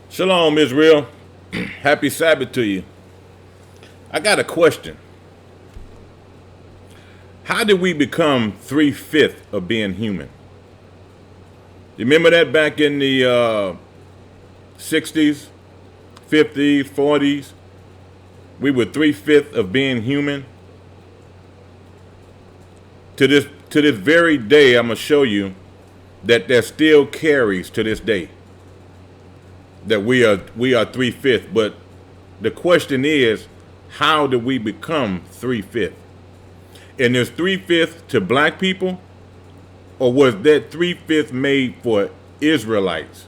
Shalom, Israel. Happy Sabbath to you. I got a question. How did we become 3/5 of being human? You remember that back in the 60s, 50s, 40s? We were 3/5 of being human. To this very day, I'm going to show you that there still carries to this day. That we are 3/5, but the question is, how do we become 3/5? And is 3/5 to black people, or was that 3/5 made for Israelites?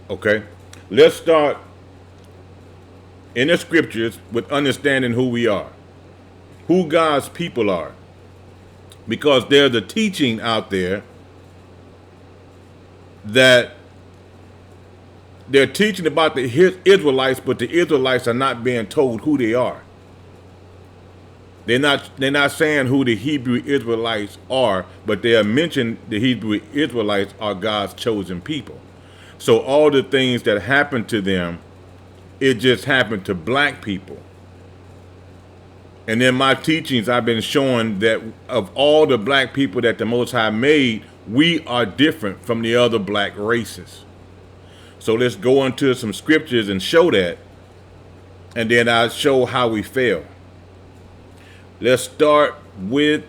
Okay, let's start in the scriptures with understanding who we are, who God's people are, because there's a teaching out there that they're teaching about the Israelites, but the Israelites are not being told who they are. They're not saying who the Hebrew Israelites are, but they are mentioning the Hebrew Israelites are God's chosen people. So all the things that happened to them, it just happened to black people. And in my teachings, I've been showing that of all the black people that the Most High made, we are different from the other black races. So let's go into some scriptures and show that, and then I'll show how we fail. Let's start with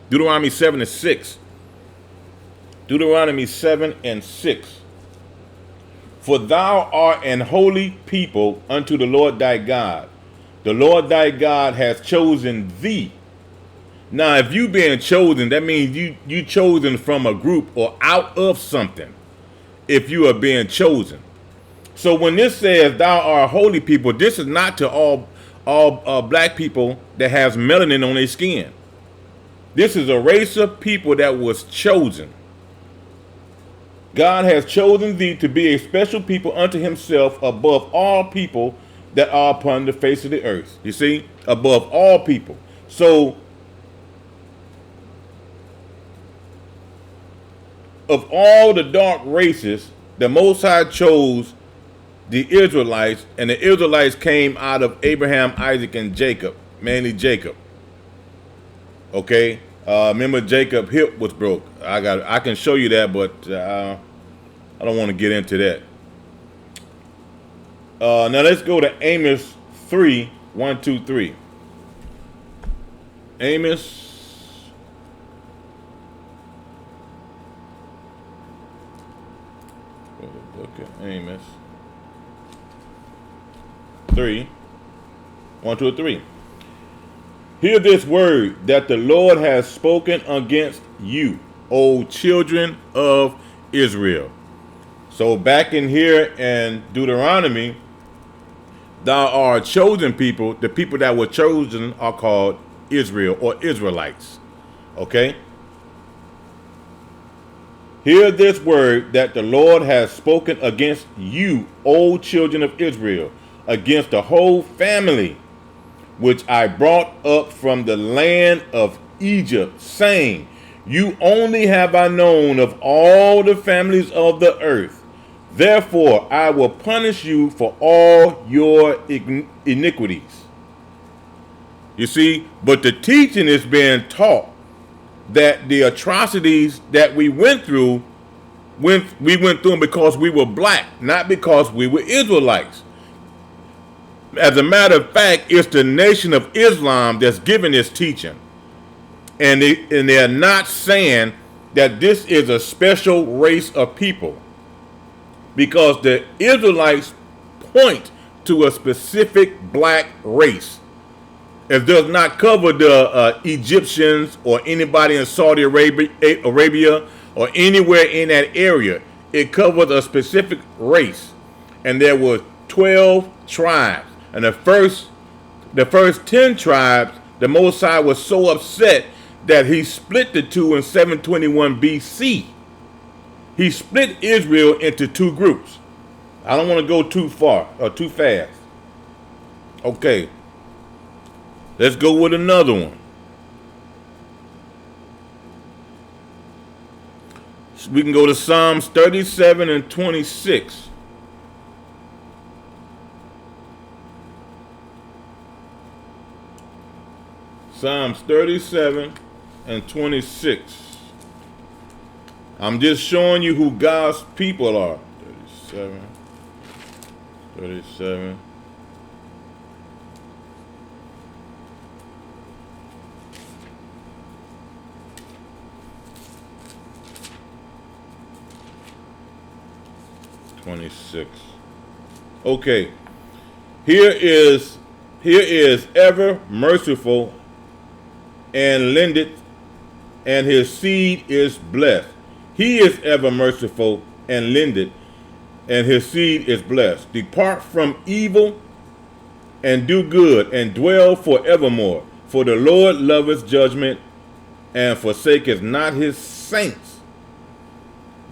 Deuteronomy 7 and 6. Deuteronomy 7 and 6. For thou art an holy people unto the Lord thy God. The Lord thy God hath chosen thee. Now, if you being chosen, that means you chosen from a group or out of something. If you are being chosen. So when this says thou art holy people, this is not to all black people that has melanin on their skin. This is a race of people that was chosen. God has chosen thee to be a special people unto himself above all people that are upon the face of the earth. You see, above all people. So of all the dark races, the Most High chose the Israelites, and the Israelites came out of Abraham, Isaac, and Jacob, mainly Jacob. Okay, remember Jacob's hip was broke. I can show you that, but I don't want to get into that. Now let's go to Amos 3, 1, 2, 3. Amos. Amos 3, 1, 2, 3. Hear this word that the Lord has spoken against you, O children of Israel. So back in here in Deuteronomy, thou art chosen people. The people that were chosen are called Israel or Israelites. Okay? Hear this word that the Lord has spoken against you, O children of Israel, against the whole family which I brought up from the land of Egypt, saying, you only have I known of all the families of the earth. Therefore I will punish you for all your iniquities. You see, but the teaching is being taught that the atrocities that we went through we went through them because we were black, not because we were Israelites. As a matter of fact, it's the Nation of Islam that's giving this teaching. And they're not saying that this is a special race of people, because the Israelites point to a specific black race. It does not cover the Egyptians or anybody in Saudi Arabia or anywhere in that area. It covers a specific race. And there were 12 tribes. And the first 10 tribes, the Most High was so upset that he split the two in 721 BC. He split Israel into two groups. I don't want to go too far or too fast. Okay. Let's go with another one. We can go to Psalms 37 and 26. Psalms 37 and 26. I'm just showing you who God's people are. 37. 26. Okay. Here is ever merciful and lendeth, and his seed is blessed. He is ever merciful and lendeth, and his seed is blessed. Depart from evil and do good, and dwell forevermore. For the Lord loveth judgment, and forsaketh not his saints.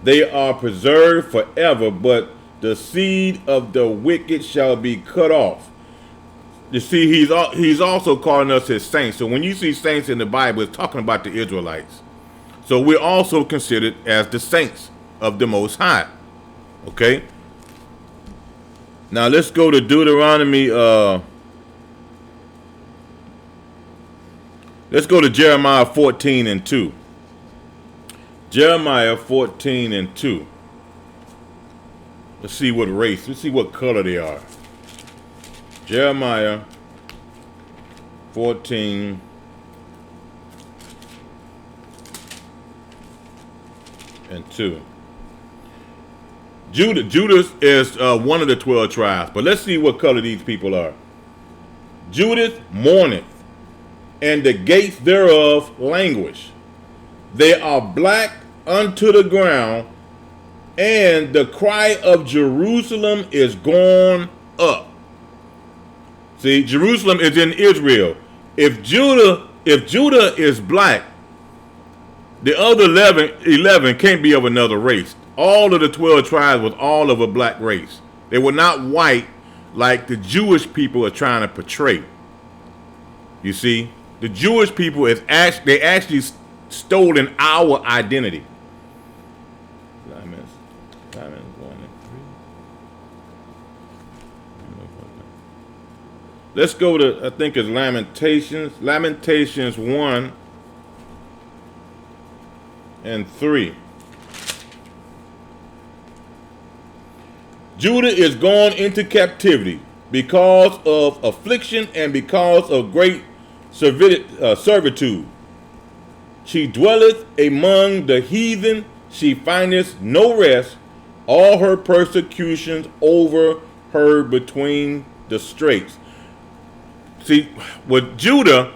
They are preserved forever, but the seed of the wicked shall be cut off. You see, he's also calling us his saints. So when you see saints in the Bible, it's talking about the Israelites. So we're also considered as the saints of the Most High. Okay? Now let's go to Deuteronomy. Let's go to Jeremiah 14 and 2. Jeremiah 14 and 2. Let's see what race, let's see what color they are. Jeremiah 14 and 2. Judah is one of the 12 tribes, but let's see what color these people are. Judah mourneth, and the gates thereof languish. They are black unto the ground, and the cry of Jerusalem is gone up. See, Jerusalem is in Israel. If Judah is black, the other 11 can't be of another race. All of the 12 tribes was all of a black race. They were not white like the Jewish people are trying to portray. You see, the Jewish people they actually stolen our identity. Let's go to, I think it's Lamentations. Lamentations 1 and 3. Judah is gone into captivity because of affliction and because of great servitude. She dwelleth among the heathen, she findeth no rest, all her persecutions over her between the straits. See, with Judah,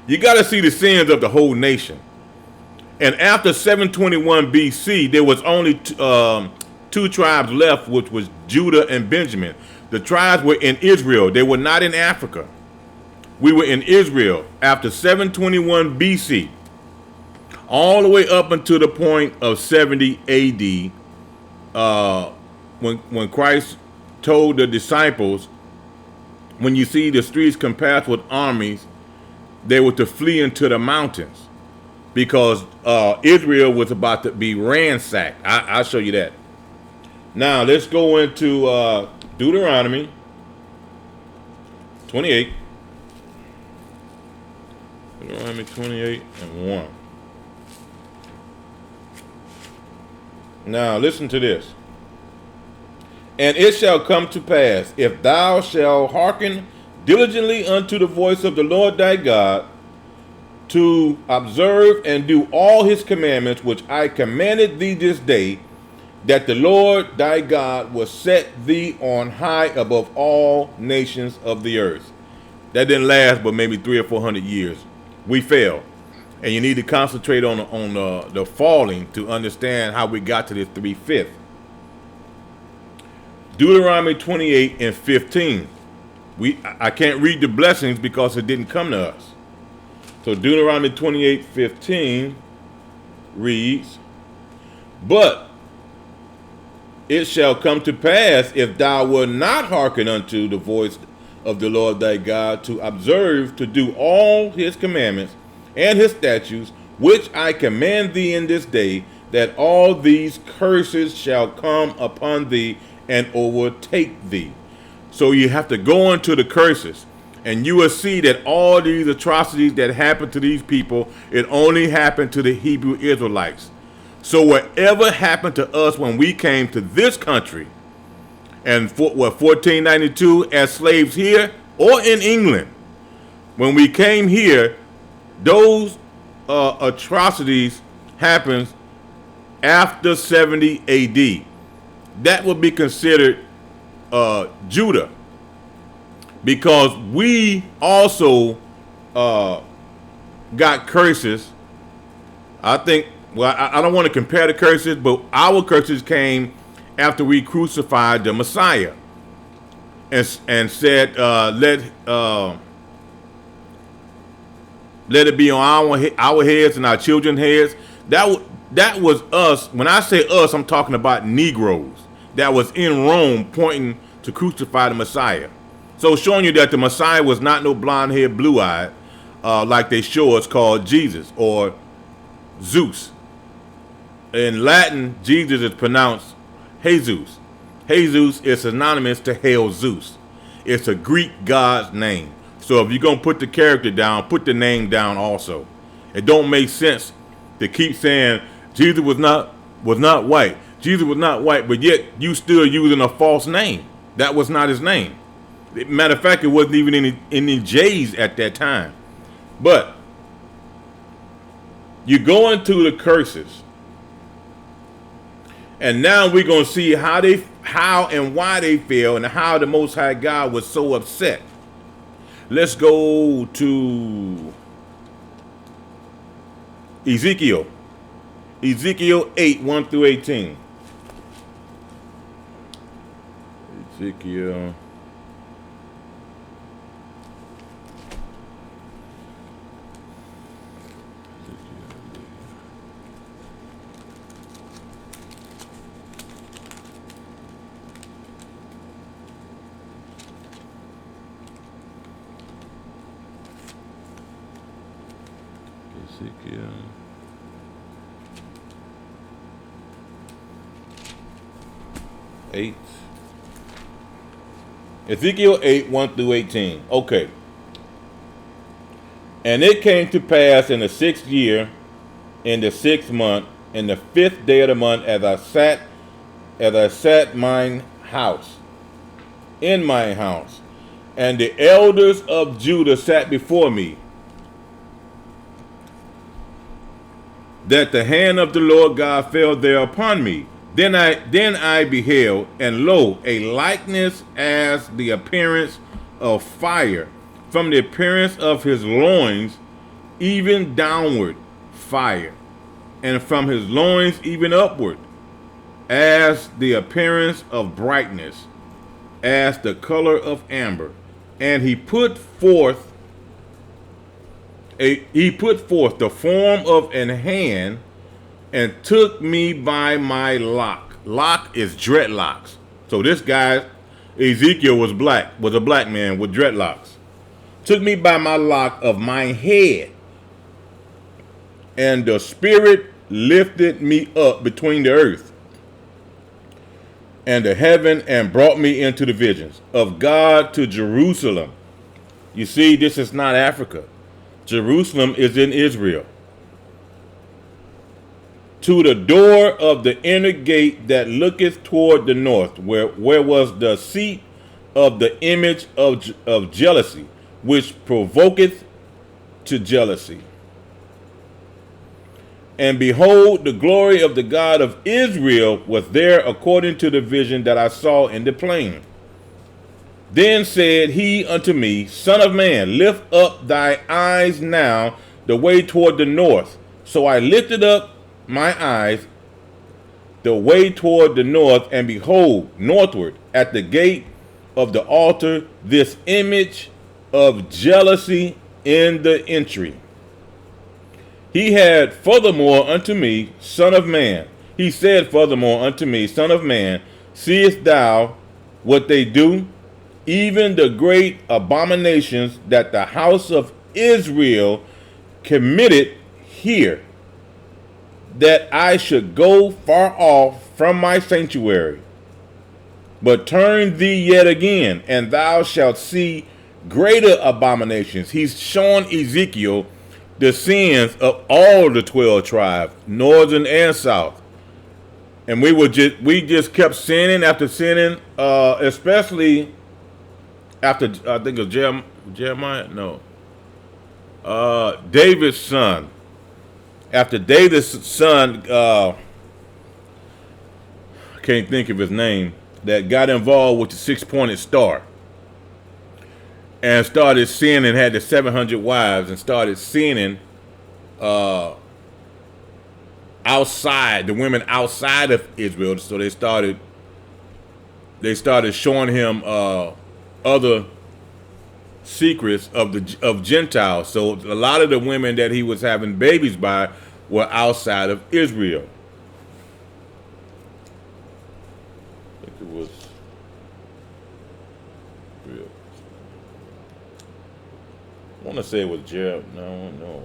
you got to see the sins of the whole nation. And after 721 BC, there was only two tribes left, which was Judah and Benjamin. The tribes were in Israel. They were not in Africa. We were in Israel after 721 BC, all the way up until the point of 70 AD, when Christ told the disciples, when you see the streets compassed with armies, they were to flee into the mountains, because Israel was about to be ransacked. I'll show you that. Now let's go into Deuteronomy 28. Deuteronomy 28 and 1. Now listen to this. And it shall come to pass, if thou shalt hearken diligently unto the voice of the Lord thy God, to observe and do all his commandments which I commanded thee this day, that the Lord thy God will set thee on high above all nations of the earth. That didn't last but maybe 300 or 400 years. We fell. And you need to concentrate on the falling to understand how we got to this 3/5. Deuteronomy 28 and 15. I can't read the blessings because it didn't come to us. So Deuteronomy 28:15 reads, but it shall come to pass, if thou wilt not hearken unto the voice of the Lord thy God, to observe to do all his commandments and his statutes, which I command thee in this day, that all these curses shall come upon thee and overtake thee. So you have to go into the curses, and you will see that all these atrocities that happened to these people, it only happened to the Hebrew Israelites. So whatever happened to us when we came to this country, and 1492 as slaves here or in England, when we came here, those atrocities happened after 70 AD. That would be considered Judah, because we also got curses. I think, well, I don't want to compare the curses, but our curses came after we crucified the Messiah and said, let it be on our heads and our children's heads. That was us. When I say us, I'm talking about Negroes that was in Rome pointing to crucify the Messiah. So showing you that the Messiah was not no blonde-haired, blue-eyed, like they show us, called Jesus or Zeus. In Latin, Jesus is pronounced Jesus. Jesus is synonymous to Hail Zeus. It's a Greek god's name. So if you're going to put the character down, put the name down also. It don't make sense to keep saying Jesus was not white. Jesus was not white, but yet you still using a false name. That was not his name. Matter of fact, it wasn't even any J's at that time. But you go into the curses, and now we're going to see how and why they fell, and how the Most High God was so upset. Let's go to Ezekiel. Ezekiel 8, 1 through 18. Ezekiel. Ezekiel. Ezekiel 8, 1 through 18. Okay. And it came to pass in the 6th year, in the 6th month, in the 5th day of the month, as I sat mine house, in my house, and the elders of Judah sat before me, that the hand of the Lord God fell there upon me. Then I beheld, and lo, a likeness as the appearance of fire, from the appearance of his loins, even downward fire, and from his loins even upward, as the appearance of brightness, as the color of amber. And he put forth the form of an hand, and took me by my lock. Lock is dreadlocks. So this guy, Ezekiel, was a black man with dreadlocks. Took me by my lock of my head, and the Spirit lifted me up between the earth and the heaven, and brought me into the visions of God to Jerusalem. You see, this is not Africa. Jerusalem is in Israel. to the door of the inner gate that looketh toward the north, where was the seat of the image of jealousy, which provoketh to jealousy. And behold, the glory of the God of Israel was there according to the vision that I saw in the plain. Then said he unto me, Son of man, lift up thy eyes now the way toward the north. So I lifted up my eyes the way toward the north, and behold, northward at the gate of the altar, this image of jealousy in the entry. He had furthermore unto me, Son of man. He said furthermore unto me, Son of man, seest thou what they do? Even the great abominations that the house of Israel committed here, that I should go far off from my sanctuary. But turn thee yet again, and thou shalt see greater abominations. He's showing Ezekiel the sins of all the 12 tribes, northern and south. And we just kept sinning after sinning, especially after, I think it was Jeremiah, no, David's son. After David's son, I can't think of his name, that got involved with the 6-pointed star and started sinning, had the 700 wives, and started sinning outside, the women outside of Israel. So they started showing him other secrets of Gentiles. So a lot of the women that he was having babies by were outside of Israel. I think it was real. I want to say it was Jeremiah. No,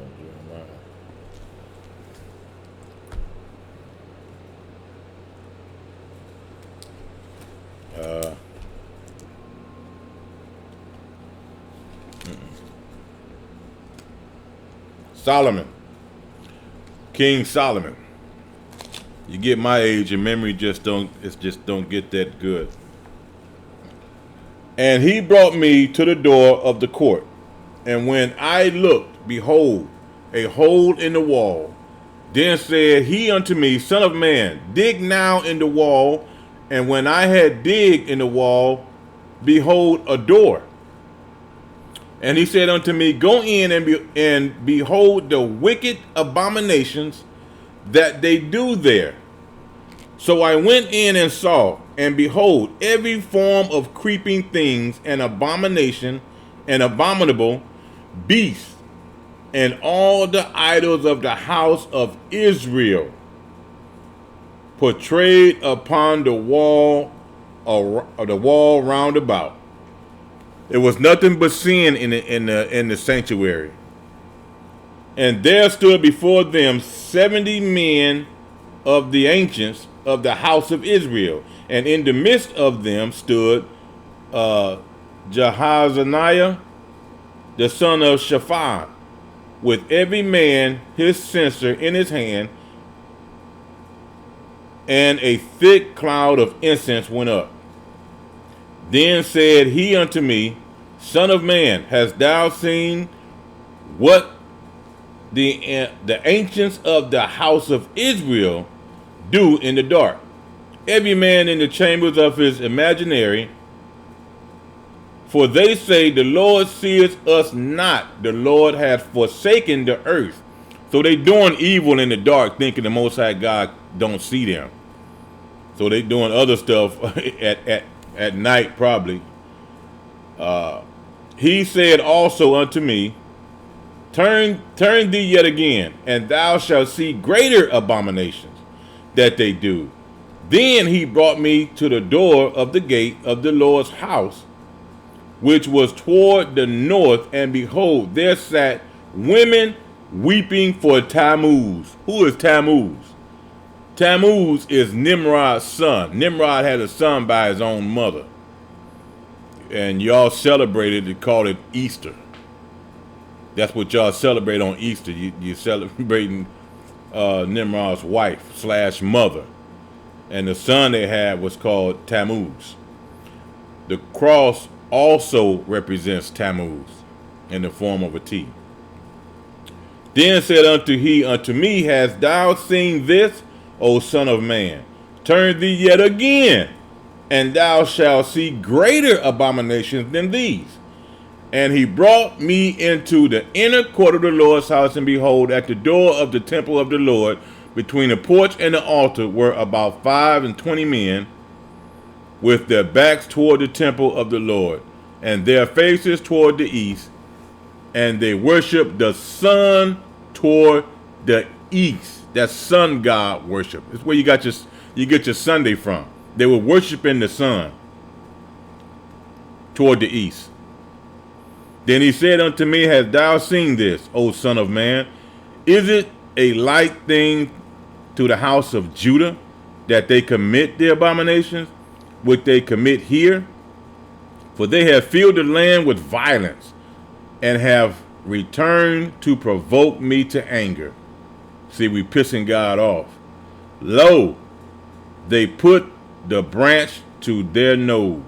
Jeremiah. Solomon, King Solomon. You get my age and memory just don't get that good. And he brought me to the door of the court, and when I looked, behold, a hole in the wall. Then said he unto me, Son of man, dig now in the wall. And when I had digged in the wall, behold, a door. And he said unto me, Go in and behold the wicked abominations that they do there. So I went in and saw, and behold, every form of creeping things and abomination and abominable beasts, and all the idols of the house of Israel, portrayed upon the wall round about. It was nothing but sin in the sanctuary. And there stood before them 70 men of the ancients of the house of Israel, and in the midst of them stood Jahaziah, the son of Shaphan, with every man his censer in his hand, and a thick cloud of incense went up. Then said he unto me, Son of man, hast thou seen what the ancients of the house of Israel do in the dark? Every man in the chambers of his imaginary. For they say, the Lord seeth us not, the Lord hath forsaken the earth. So they doing evil in the dark, thinking the Most High God don't see them. So they doing other stuff at night probably. He said also unto me, Turn thee yet again, and thou shalt see greater abominations that they do. Then he brought me to the door of the gate of the Lord's house, which was toward the north, and behold, there sat women weeping for Tammuz. Who is Tammuz? Tammuz is Nimrod's son. Nimrod had a son by his own mother. And y'all celebrated and called it Easter. That's what y'all celebrate on Easter. You're celebrating Nimrod's wife slash mother. And the son they had was called Tammuz. The cross also represents Tammuz in the form of a T. Then said unto he unto me, hast thou seen this, O son of man? Turn thee yet again, and thou shalt see greater abominations than these. And he brought me into the inner court of the Lord's house, and behold, at the door of the temple of the Lord, between the porch and the altar, were about 25 men, with their backs toward the temple of the Lord, and their faces toward the east, and they worshiped the sun toward the east. That's sun god worship. It's where you get your Sunday from. They were worshiping the sun toward the east. Then he said unto me, hast thou seen this, O son of man? Is it a light thing to the house of Judah that they commit the abominations which they commit here? For they have filled the land with violence, and have returned to provoke me to anger. See, we pissing God off. Lo, they put the branch to their nose.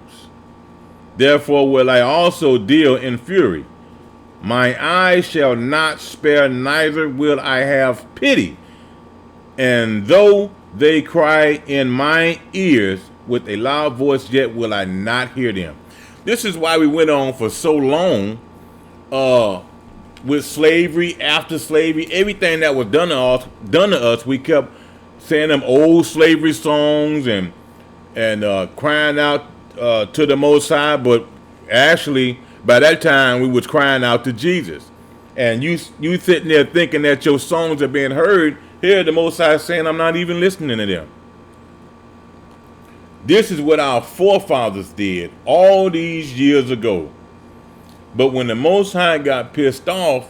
Therefore will I also deal in fury. My eyes shall not spare, neither will I have pity. And though they cry in my ears with a loud voice, yet will I not hear them. This is why we went on for so long with slavery, after slavery, everything that was done to us. We kept saying them old slavery songs and crying out to the Most High, but actually by that time we was crying out to Jesus. And you sitting there thinking that your songs are being heard. Here the Most High saying, I'm not even listening to them. This is what our forefathers did all these years ago. But when the Most High got pissed off,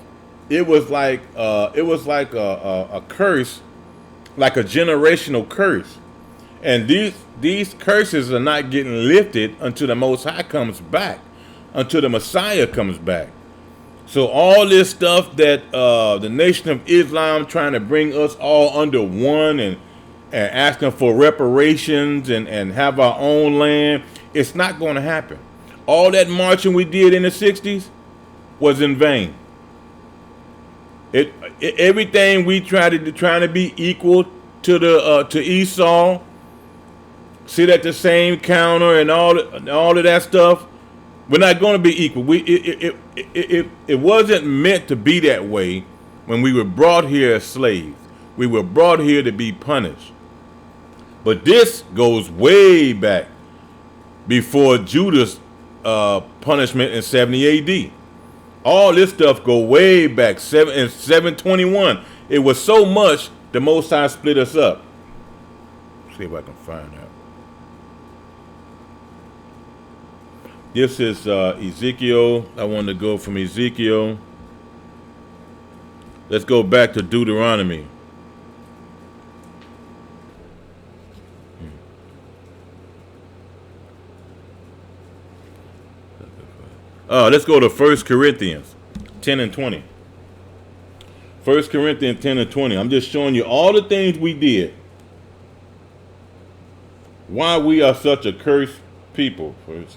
it was like a curse, like a generational curse. And these curses are not getting lifted until the Most High comes back, until the Messiah comes back. So all this stuff that the Nation of Islam trying to bring us all under one and asking for reparations and have our own land, it's not going to happen. All that marching we did in the 60s was in vain. Everything we tried to do, trying to be equal to Esau, sit at the same counter and all of that stuff, we're not going to be equal. It wasn't meant to be that way when we were brought here as slaves. We were brought here to be punished. But this goes way back before Judah's punishment in 70 AD. All this stuff go way back in 721. It was so much the Most High split us up. See if I can find out. This is Ezekiel. I want to go from Ezekiel. Let's go back to Deuteronomy. Let's go to 1 Corinthians 10 and 20. 1 Corinthians 10 and 20. I'm just showing you all the things we did. Why we are such a cursed people. 1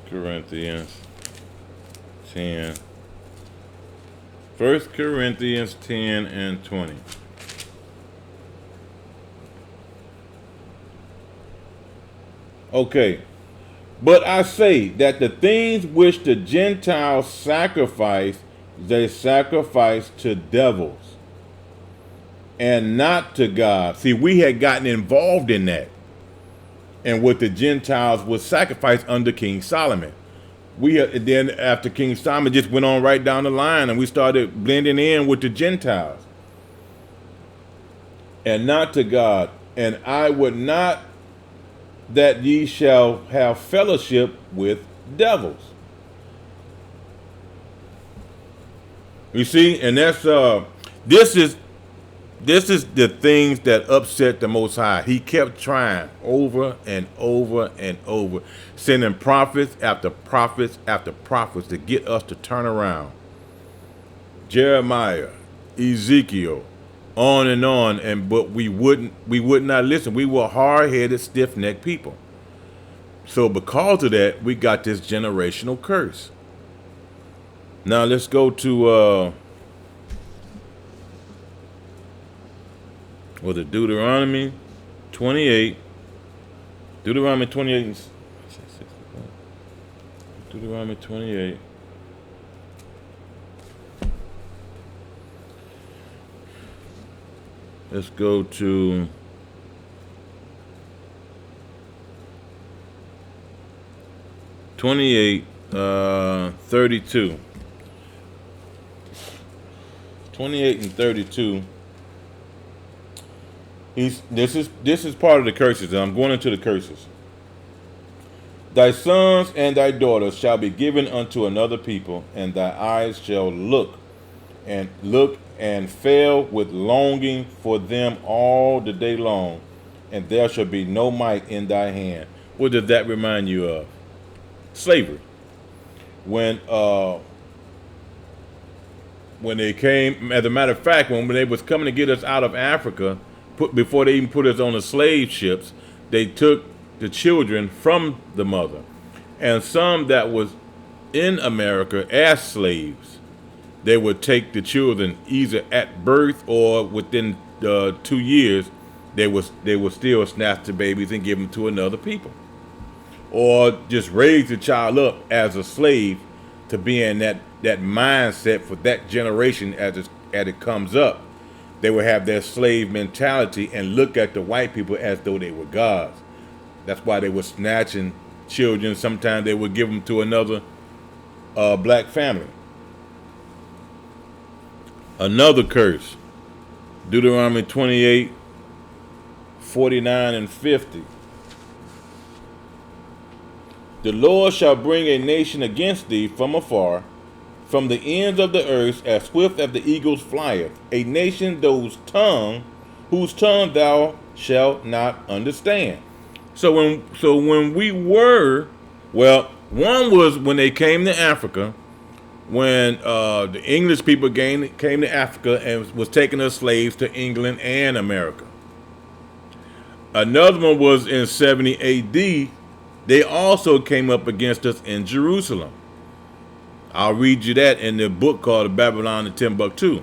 Corinthians 10. 1 Corinthians 10 and 20. Okay. But I say that the things which the Gentiles sacrifice, they sacrifice to devils and not to God. See, we had gotten involved in that. And what the Gentiles would sacrifice under King Solomon. Then after King Solomon just went on right down the line and we started blending in with the Gentiles. And not to God. And I would not that ye shall have fellowship with devils. You see, and that's this is this is the things that upset the Most High. He kept trying over and over and over, sending prophets after prophets after prophets to get us to turn around. Jeremiah, Ezekiel, on, and but we would not listen. We were hard-headed, stiff-necked people. So because of that, we got this generational curse. Now let's go to was it Deuteronomy 28? Deuteronomy 28 and Deuteronomy 28. Let's go to 28, 32. 28 and 32. This is part of the curses, and I'm going into the curses. Thy sons and thy daughters shall be given unto another people, and thy eyes shall look and fail with longing for them all the day long, and there shall be no might in thy hand. What does that remind you of? Slavery. When they came, as a matter of fact, when they was coming to get us out of Africa, before they even put us on the slave ships, they took the children from the mother, and some that was in America as slaves, they would take the children either at birth or within 2 years. They would still snatch the babies and give them to another people, or just raise the child up as a slave to be in that mindset for that generation as it comes up. They would have their slave mentality and look at the white people as though they were gods. That's why they were snatching children. Sometimes they would give them to another black family. Another curse, Deuteronomy 28, 49 and 50. The Lord shall bring a nation against thee from afar, from the ends of the earth, as swift as the eagle flieth, a nation whose tongue thou shalt not understand. So when we were, well, one was when they came to Africa, when the English people came to Africa and was taking us slaves to England and America. Another one was in 70 AD. They also came up against us in Jerusalem. I'll read you that in the book called The Babylon and Timbuktu.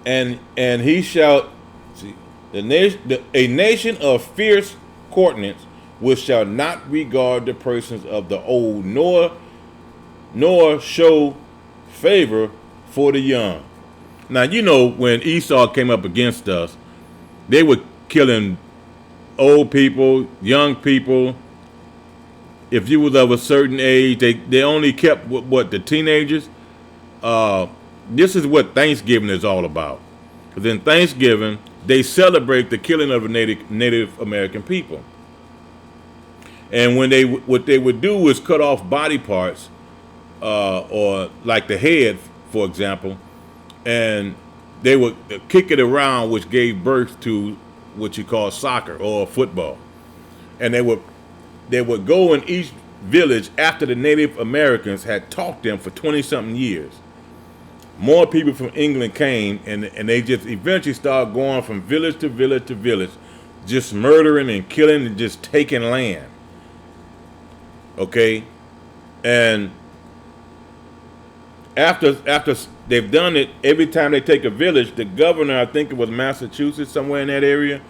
And he shall see a nation of fierce countenance, which shall not regard the persons of the old, nor show favor for the young. Now you know when Esau came up against us, they were killing old people, young people. If you was of a certain age, they only kept what the teenagers. This is what Thanksgiving is all about. Because in Thanksgiving, they celebrate the killing of the Native American people. And what they would do is cut off body parts, or like the head, for example, and they would kick it around, which gave birth to what you call soccer or football. And they would go in each village after the Native Americans had taught them for 20-something years. More people from England came, and they just eventually started going from village to village to village, just murdering and killing and just taking land. Okay? And after they've done it, every time they take a village, the governor, I think it was Massachusetts, somewhere in that area,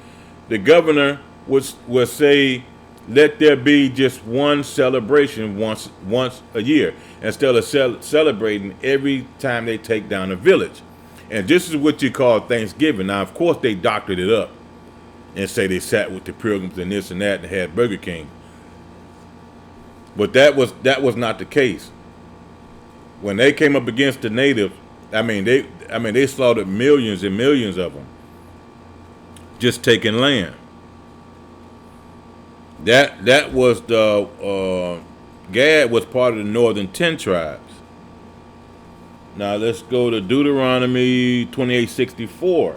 the governor would say, let there be just one celebration once a year, instead of celebrating every time they take down a village. And this is what you call Thanksgiving. Now, of course, they doctored it up and say they sat with the Pilgrims and this and that and had Burger King. But that was not the case. When they came up against the natives, they slaughtered millions and millions of them, just taking land. That was the Gad was part of the northern 10 tribes. Now let's go to Deuteronomy 28:64.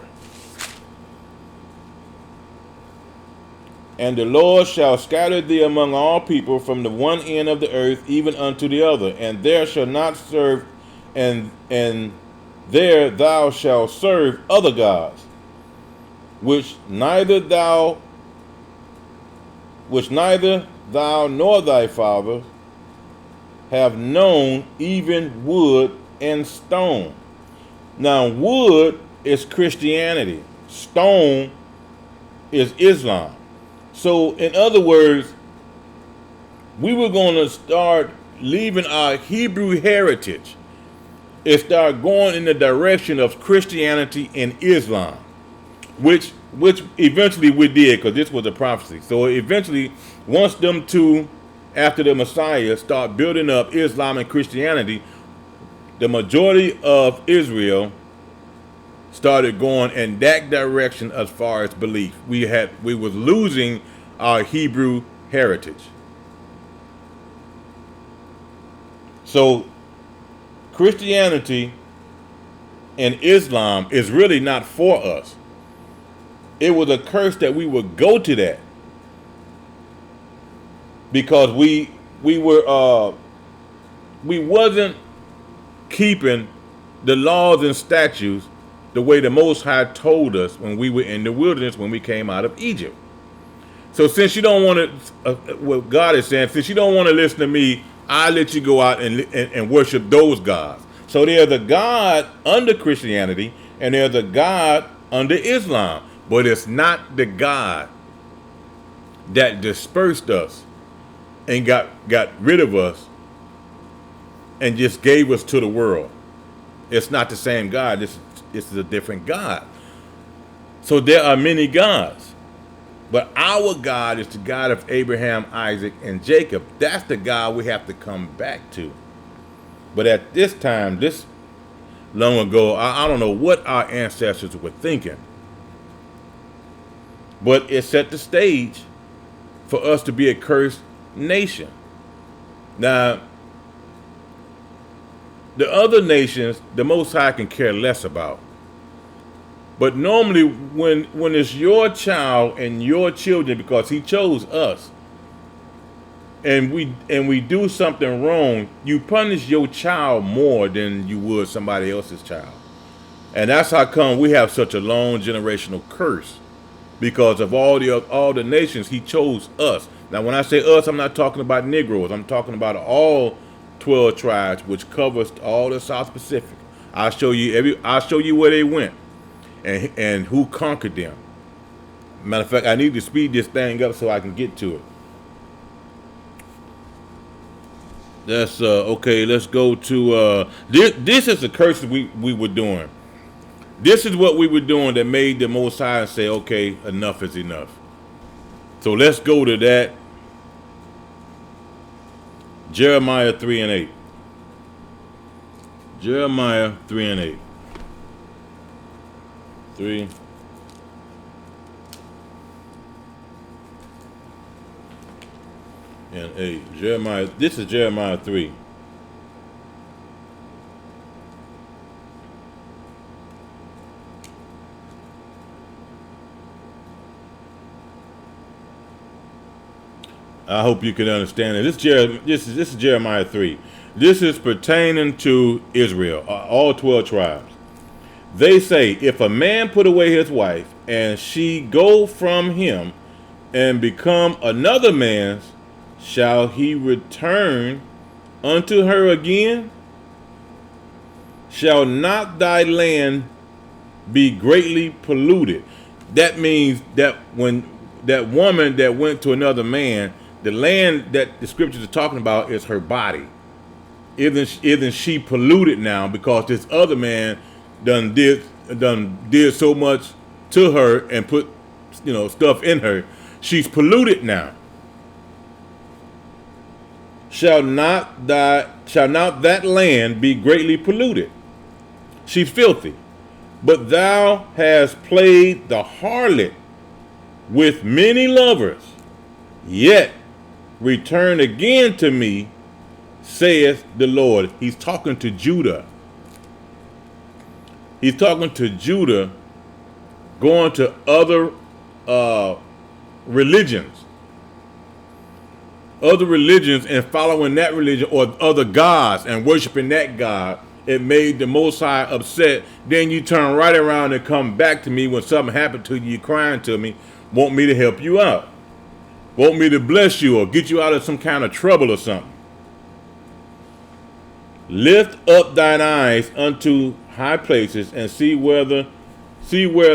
And the Lord shall scatter thee among all people from the one end of the earth even unto the other, and there shall not serve, and there thou shalt serve other gods, which neither thou nor thy fathers have known, even wood and stone. Now wood is Christianity, stone is Islam. So in other words, we were going to start leaving our Hebrew heritage and start going in the direction of Christianity and Islam, which eventually we did, because this was a prophecy. So eventually, once them two, after the Messiah, start building up Islam and Christianity, the majority of Israel started going in that direction as far as belief. We was losing our Hebrew heritage. So Christianity and Islam is really not for us. It was a curse that we would go to that, because we wasn't keeping the laws and statutes the way the Most High told us when we were in the wilderness, when we came out of Egypt. So since you don't want to, what God is saying, since you don't want to listen to me, I'll let you go out and worship those gods. So there's a God under Christianity and there's a God under Islam, but it's not the God that dispersed us and got rid of us and just gave us to the world. It's not the same God. This is a different God. So there are many gods, but our God is the God of Abraham, Isaac, and Jacob. That's the God we have to come back to. But at this time, this long ago, I don't know what our ancestors were thinking, but it set the stage for us to be a cursed nation. Now, the other nations, the Most High can care less about. But normally, when it's your child and your children, because He chose us, and we do something wrong, you punish your child more than you would somebody else's child. And that's how come we have such a long generational curse, because of all the nations. He chose us. Now, when I say us, I'm not talking about Negroes. I'm talking about all 12 tribes, which covers all the South Pacific. I'll show you where they went and who conquered them. Matter of fact, I need to speed this thing up so I can get to it. That's okay. Let's go to this is the curse we were doing. This is what we were doing that made the Most High say, okay, enough is enough. So let's go to that. Jeremiah 3:8. Jeremiah 3:8. 3. And 8. Jeremiah. This is Jeremiah 3. I hope you can understand it. This is Jeremiah 3. This is pertaining to Israel, all 12 tribes. They say, if a man put away his wife, and she go from him, and become another man's, shall he return unto her again? Shall not thy land be greatly polluted? That means that when that woman that went to another man, the land that the scriptures are talking about is her body. Isn't she polluted now because this other man done did so much to her and put stuff in her? She's polluted now. Shall not that land be greatly polluted? She's filthy. But thou hast played the harlot with many lovers, yet return again to me, saith the Lord. He's talking to Judah. He's talking to Judah going to other religions. Other religions and following that religion or other gods and worshiping that God. It made the Most High upset. Then you turn right around and come back to me when something happened to you, you crying to me, want me to help you out. Want me to bless you or get you out of some kind of trouble or something. Lift up thine eyes unto high places and see where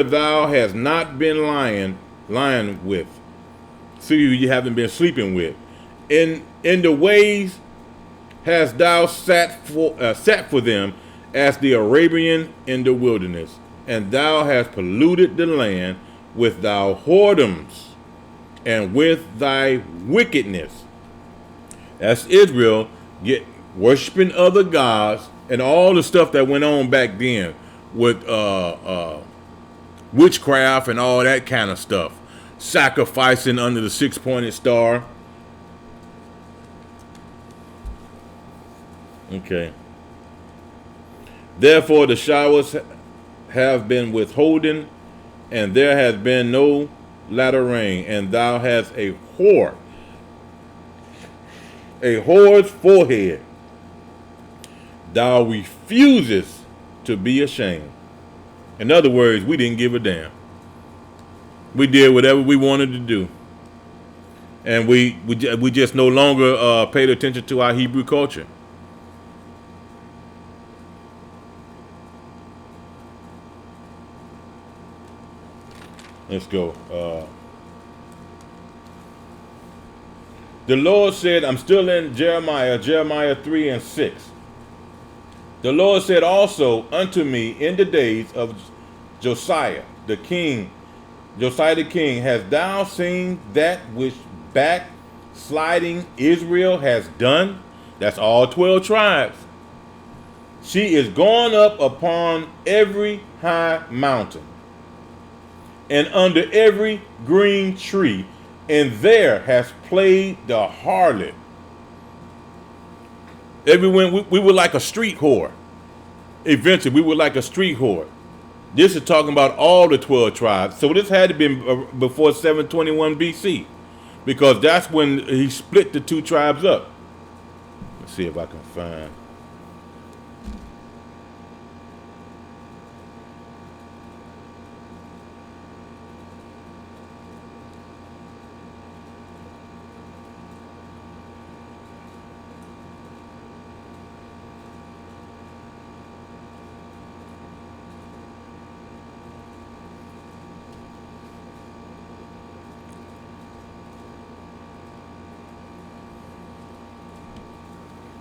thou hast not been lying with. See who you haven't been sleeping with. In the ways hast thou sat for them as the Arabian in the wilderness, and thou hast polluted the land with thy whoredoms and with thy wickedness. That's Israel worshiping other gods and all the stuff that went on back then with witchcraft and all that kind of stuff. Sacrificing under the six-pointed star. Okay. Therefore the showers have been withholden, and there has been no latter rain, and thou hast a whore's forehead. Thou refusest to be ashamed. In other words, we didn't give a damn. We did whatever we wanted to do. And we just no longer paid attention to our Hebrew culture. Let's go. The Lord said, I'm still in Jeremiah 3 and 6. The Lord said also unto me in the days of Josiah the king, hast thou seen that which backsliding Israel has done? That's all 12 tribes. She is gone up upon every high mountain and under every green tree, and there has played the harlot. Everyone, we were like a street whore. Eventually, we were like a street whore. This is talking about all the 12 tribes. So this had to be before 721 BC, because that's when he split the two tribes up. Let's see if I can find.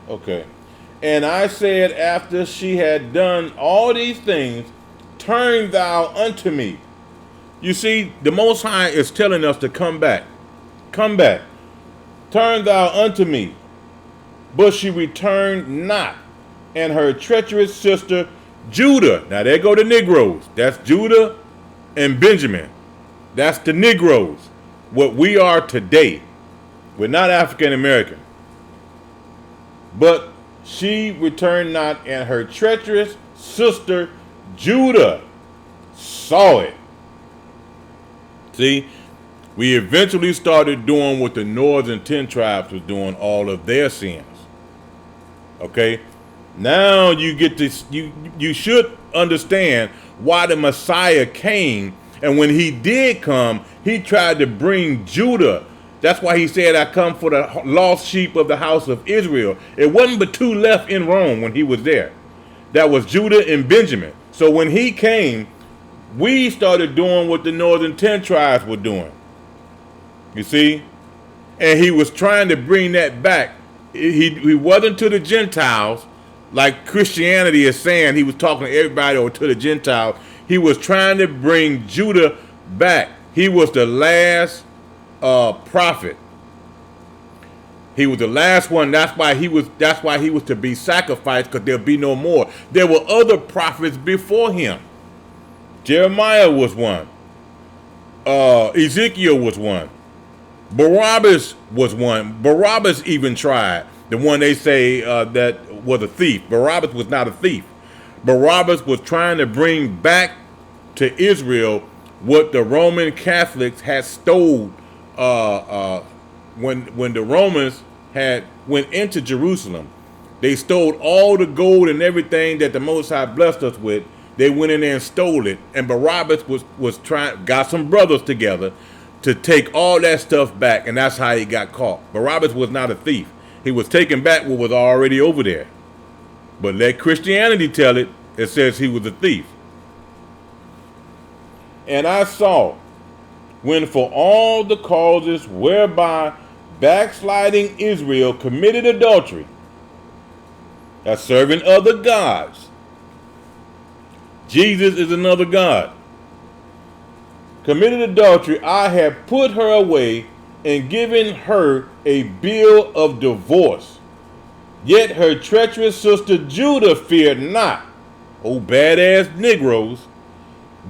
Okay. And I said, after she had done all these things, turn thou unto me. You see, the Most High is telling us to come back. Come back. Turn thou unto me. But she returned not. And her treacherous sister Judah. Now there go the Negroes. That's Judah and Benjamin. That's the Negroes. What we are today. We're not African American. But she returned not, and her treacherous sister Judah saw it. See, we eventually started doing what the northern 10 tribes was doing, all of their sins. Okay? Now you get this, you should understand why the Messiah came, and when he did come, he tried to bring Judah. That's why he said, I come for the lost sheep of the house of Israel. It wasn't but two left in Rome when he was there. That was Judah and Benjamin. So when he came, we started doing what the northern 10 tribes were doing. You see? And he was trying to bring that back. He wasn't to the Gentiles, like Christianity is saying. He was talking to everybody or to the Gentiles. He was trying to bring Judah back. He was the last prophet. He was the last one. That's why he was to be sacrificed, because there'll be no more. There were other prophets before him. Jeremiah was one. Ezekiel was one. Barabbas was one. Barabbas even tried. The one they say that was a thief. Barabbas was not a thief. Barabbas was trying to bring back to Israel what the Roman Catholics had stole when the Romans had went into Jerusalem. They stole all the gold and everything that the Most High blessed us with. They went in there and stole it. And Barabbas was got some brothers together to take all that stuff back, and that's how he got caught. Barabbas was not a thief. He was taking back what was already over there. But let Christianity tell it, it says he was a thief. And I saw, when for all the causes whereby backsliding Israel committed adultery, as serving other gods. Jesus is another god. Committed adultery, I have put her away and given her a bill of divorce. Yet her treacherous sister Judah feared not, oh badass Negroes,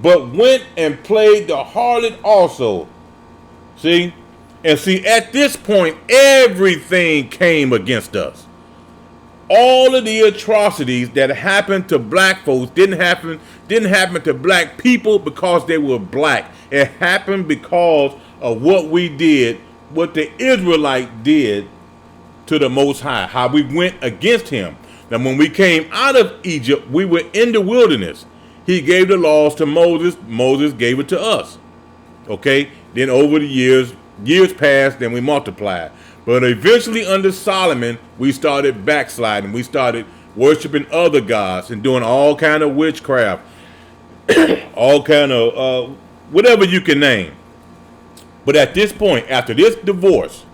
but went and played the harlot also. See? And see, at this point, everything came against us. All of the atrocities that happened to black folks didn't happen to black people because they were black. It happened because of what we did, what the Israelite did to the Most High, how we went against him. Now, when we came out of Egypt, we were in the wilderness. He gave the laws to Moses. Moses gave it to us. Okay? Then over the years passed, then we multiplied. But eventually under Solomon, we started backsliding. We started worshiping other gods and doing all kind of witchcraft, all kind of whatever you can name. But at this point, after this divorce,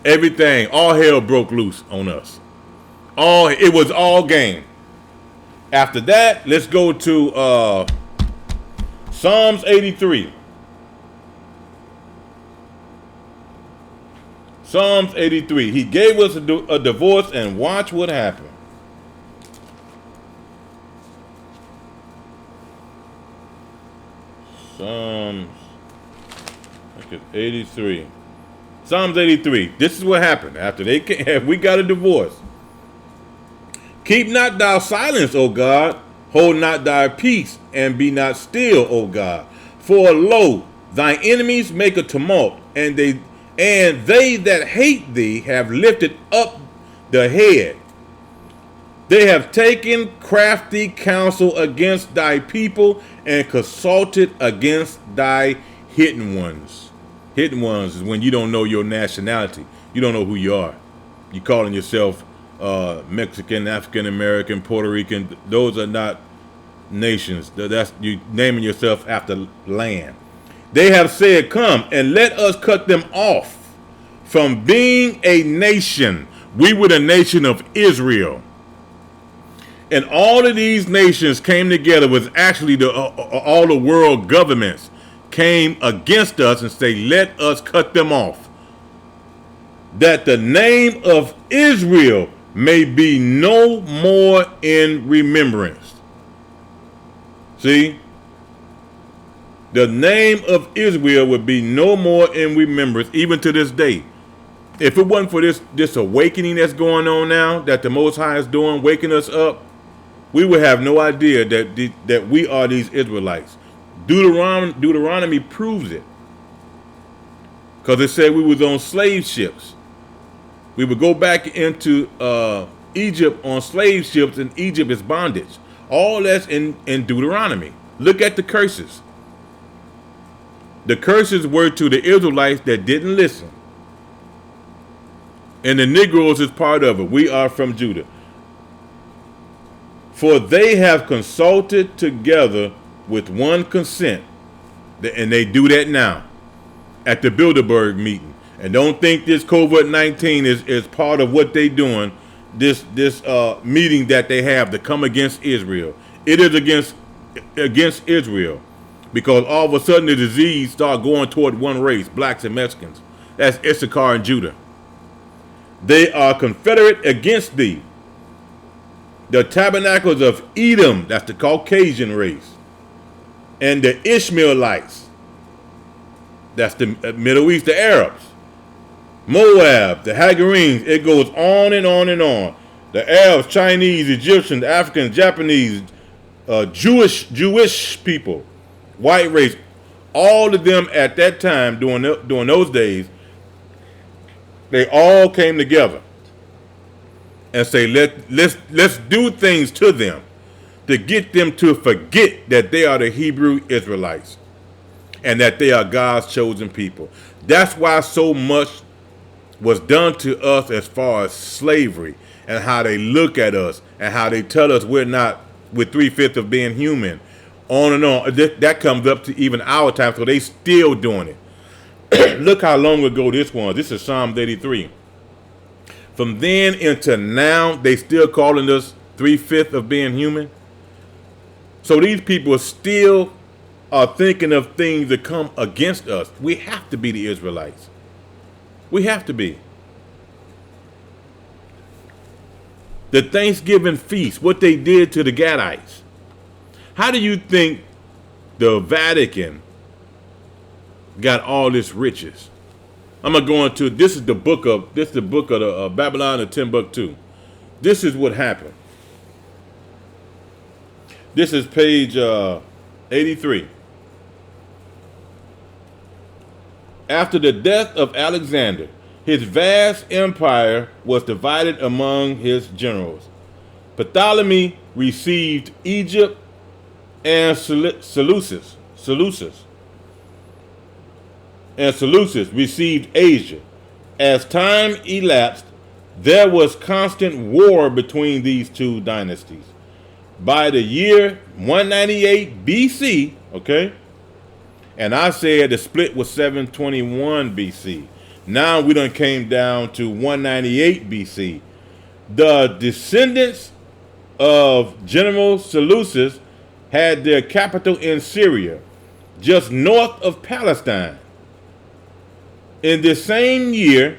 everything, all hell broke loose on us. It was all game. After that, let's go to Psalms 83. Psalms 83. He gave us a divorce, and watch what happened. Psalms 83. Psalms 83. This is what happened after we got a divorce. Keep not thou silence, O God. Hold not thy peace, and be not still, O God. For lo, thy enemies make a tumult, and they that hate thee have lifted up the head. They have taken crafty counsel against thy people and consulted against thy hidden ones. Hidden ones is when you don't know your nationality. You don't know who you are. You calling yourself Mexican, African American, Puerto Rican. Those are not nations. That's you naming yourself after land. They have said, come and let us cut them off from being a nation. We were the nation of Israel. And all of these nations came together with actually all the world governments came against us and say, let us cut them off. That the name of Israel may be no more in remembrance. See? The name of Israel would be no more in remembrance, even to this day. If it wasn't for this awakening that's going on now, that the Most High is doing, waking us up, we would have no idea that we are these Israelites. Deuteronomy proves it. Because it said we was on slave ships. We would go back into Egypt on slave ships, and Egypt is bondage. All that's in Deuteronomy. Look at the curses. The curses were to the Israelites that didn't listen. And the Negroes is part of it. We are from Judah. For they have consulted together with one consent. And they do that now at the Bilderberg meeting. And don't think this COVID-19 is part of what they doing. This meeting that they have to come against Israel. It is against Israel. Because all of a sudden the disease start going toward one race, blacks and Mexicans. That's Issachar and Judah. They are confederate against thee. The tabernacles of Edom, that's the Caucasian race. And the Ishmaelites, that's the Middle East, the Arabs. Moab, the Hagarenes, it goes on and on and on. The Arabs, Chinese, Egyptians, Africans, Japanese, Jewish people, white race, all of them at that time during those days, they all came together and say, let's do things to them to get them to forget that they are the Hebrew Israelites and that they are God's chosen people. That's why so much was done to us as far as slavery and how they look at us and how they tell us we're 3/5 of being human. On and on. That comes up to even our time, so they still doing it. Look how long ago this was. This is Psalm 83. From then into now, they still calling us 3/5 of being human. So these people still are thinking of things that come against us. We have to be the Israelites. We have to be. The Thanksgiving feast, what they did to the Gadites. How do you think the Vatican got all this riches? I'm gonna go into this is the book of the Babylon of Timbuktu. This is what happened. This is page 83. After the death of Alexander, his vast empire was divided among his generals. Ptolemy received Egypt and Seleucus received Asia. As time elapsed, there was constant war between these two dynasties. By the year 198 BC, okay, and I said the split was 721 BC. Now we done came down to 198 BC. The descendants of General Seleucus had their capital in Syria, just north of Palestine. In the same year,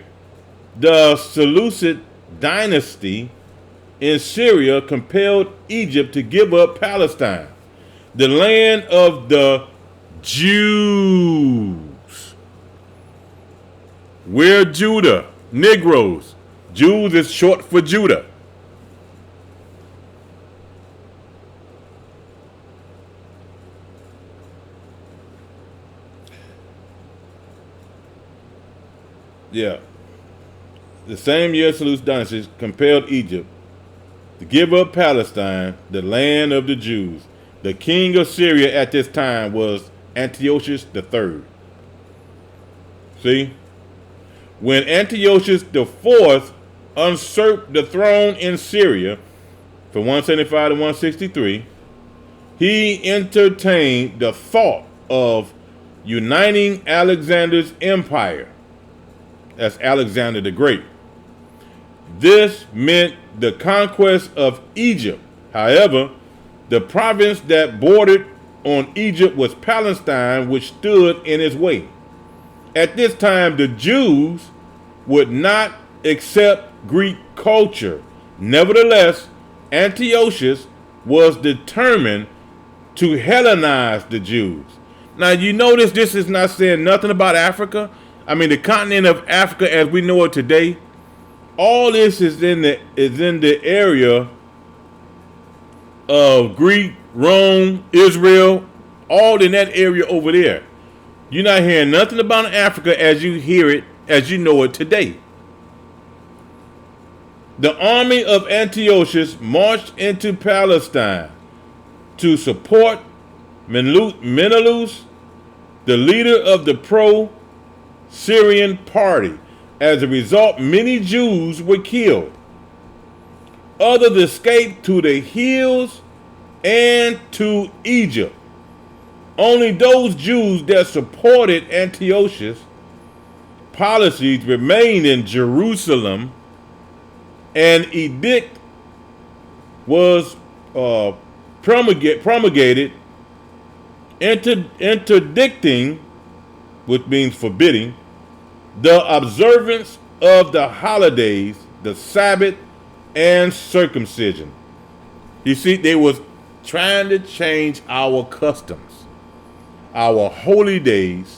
the Seleucid dynasty in Syria compelled Egypt to give up Palestine, the land of the Jews. We're Judah, Negroes. Jews is short for Judah. Yeah. The same year Seleucid dynasty compelled Egypt to give up Palestine, the land of the Jews. The king of Syria at this time was Antiochus III. See? When Antiochus IV usurped the throne in Syria from 175 to 163, he entertained the thought of uniting Alexander's empire. That's Alexander the Great. This meant the conquest of Egypt. However, the province that bordered on Egypt was Palestine, which stood in its way. At this time, the Jews would not accept Greek culture. Nevertheless, Antiochus was determined to Hellenize the Jews. Now, you notice this is not saying nothing about Africa. I mean, the continent of Africa as we know it today, all this is in the area of Greek, Rome, Israel, all in that area over there. You're not hearing nothing about Africa as you hear it, as you know it today. The army of Antiochus marched into Palestine to support Menelaus, the leader of the pro-Syrian party. As a result, many Jews were killed. Others escaped to the hills and to Egypt. Only those Jews that supported Antiochus' policies remained in Jerusalem. An edict was promulgated interdicting, which means forbidding, the observance of the holidays, the Sabbath, and circumcision. You see, they was trying to change our customs, our holy days,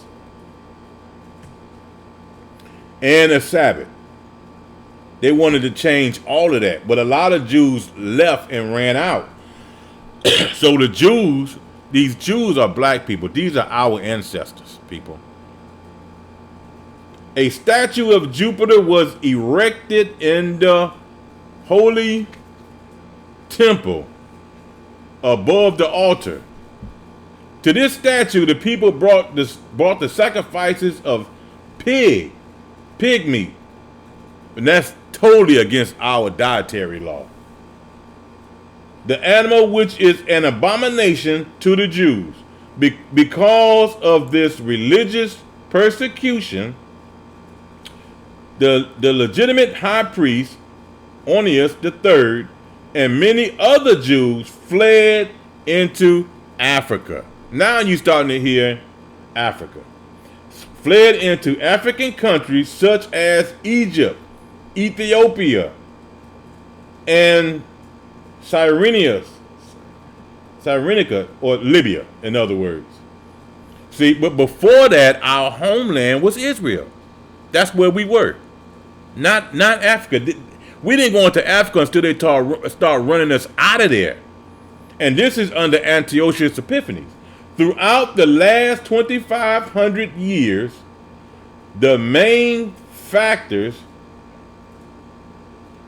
and the Sabbath. They wanted to change all of that, but a lot of Jews left and ran out. So the Jews, these Jews are black people. These are our ancestors, people. A statue of Jupiter was erected in the holy temple above the altar. To this statue, the people brought the sacrifices of pig meat, and that's totally against our dietary law. The animal which is an abomination to the Jews. Because of this religious persecution, the legitimate high priest, Onias III, and many other Jews fled into Africa. Now you're starting to hear Africa. Fled into African countries such as Egypt, Ethiopia, and Cyrenaica, or Libya, in other words. See, but before that, our homeland was Israel. That's where we were. Not Africa. We didn't go into Africa until they start running us out of there. And this is under Antiochus Epiphanes. Throughout the last 2,500 years, the main factors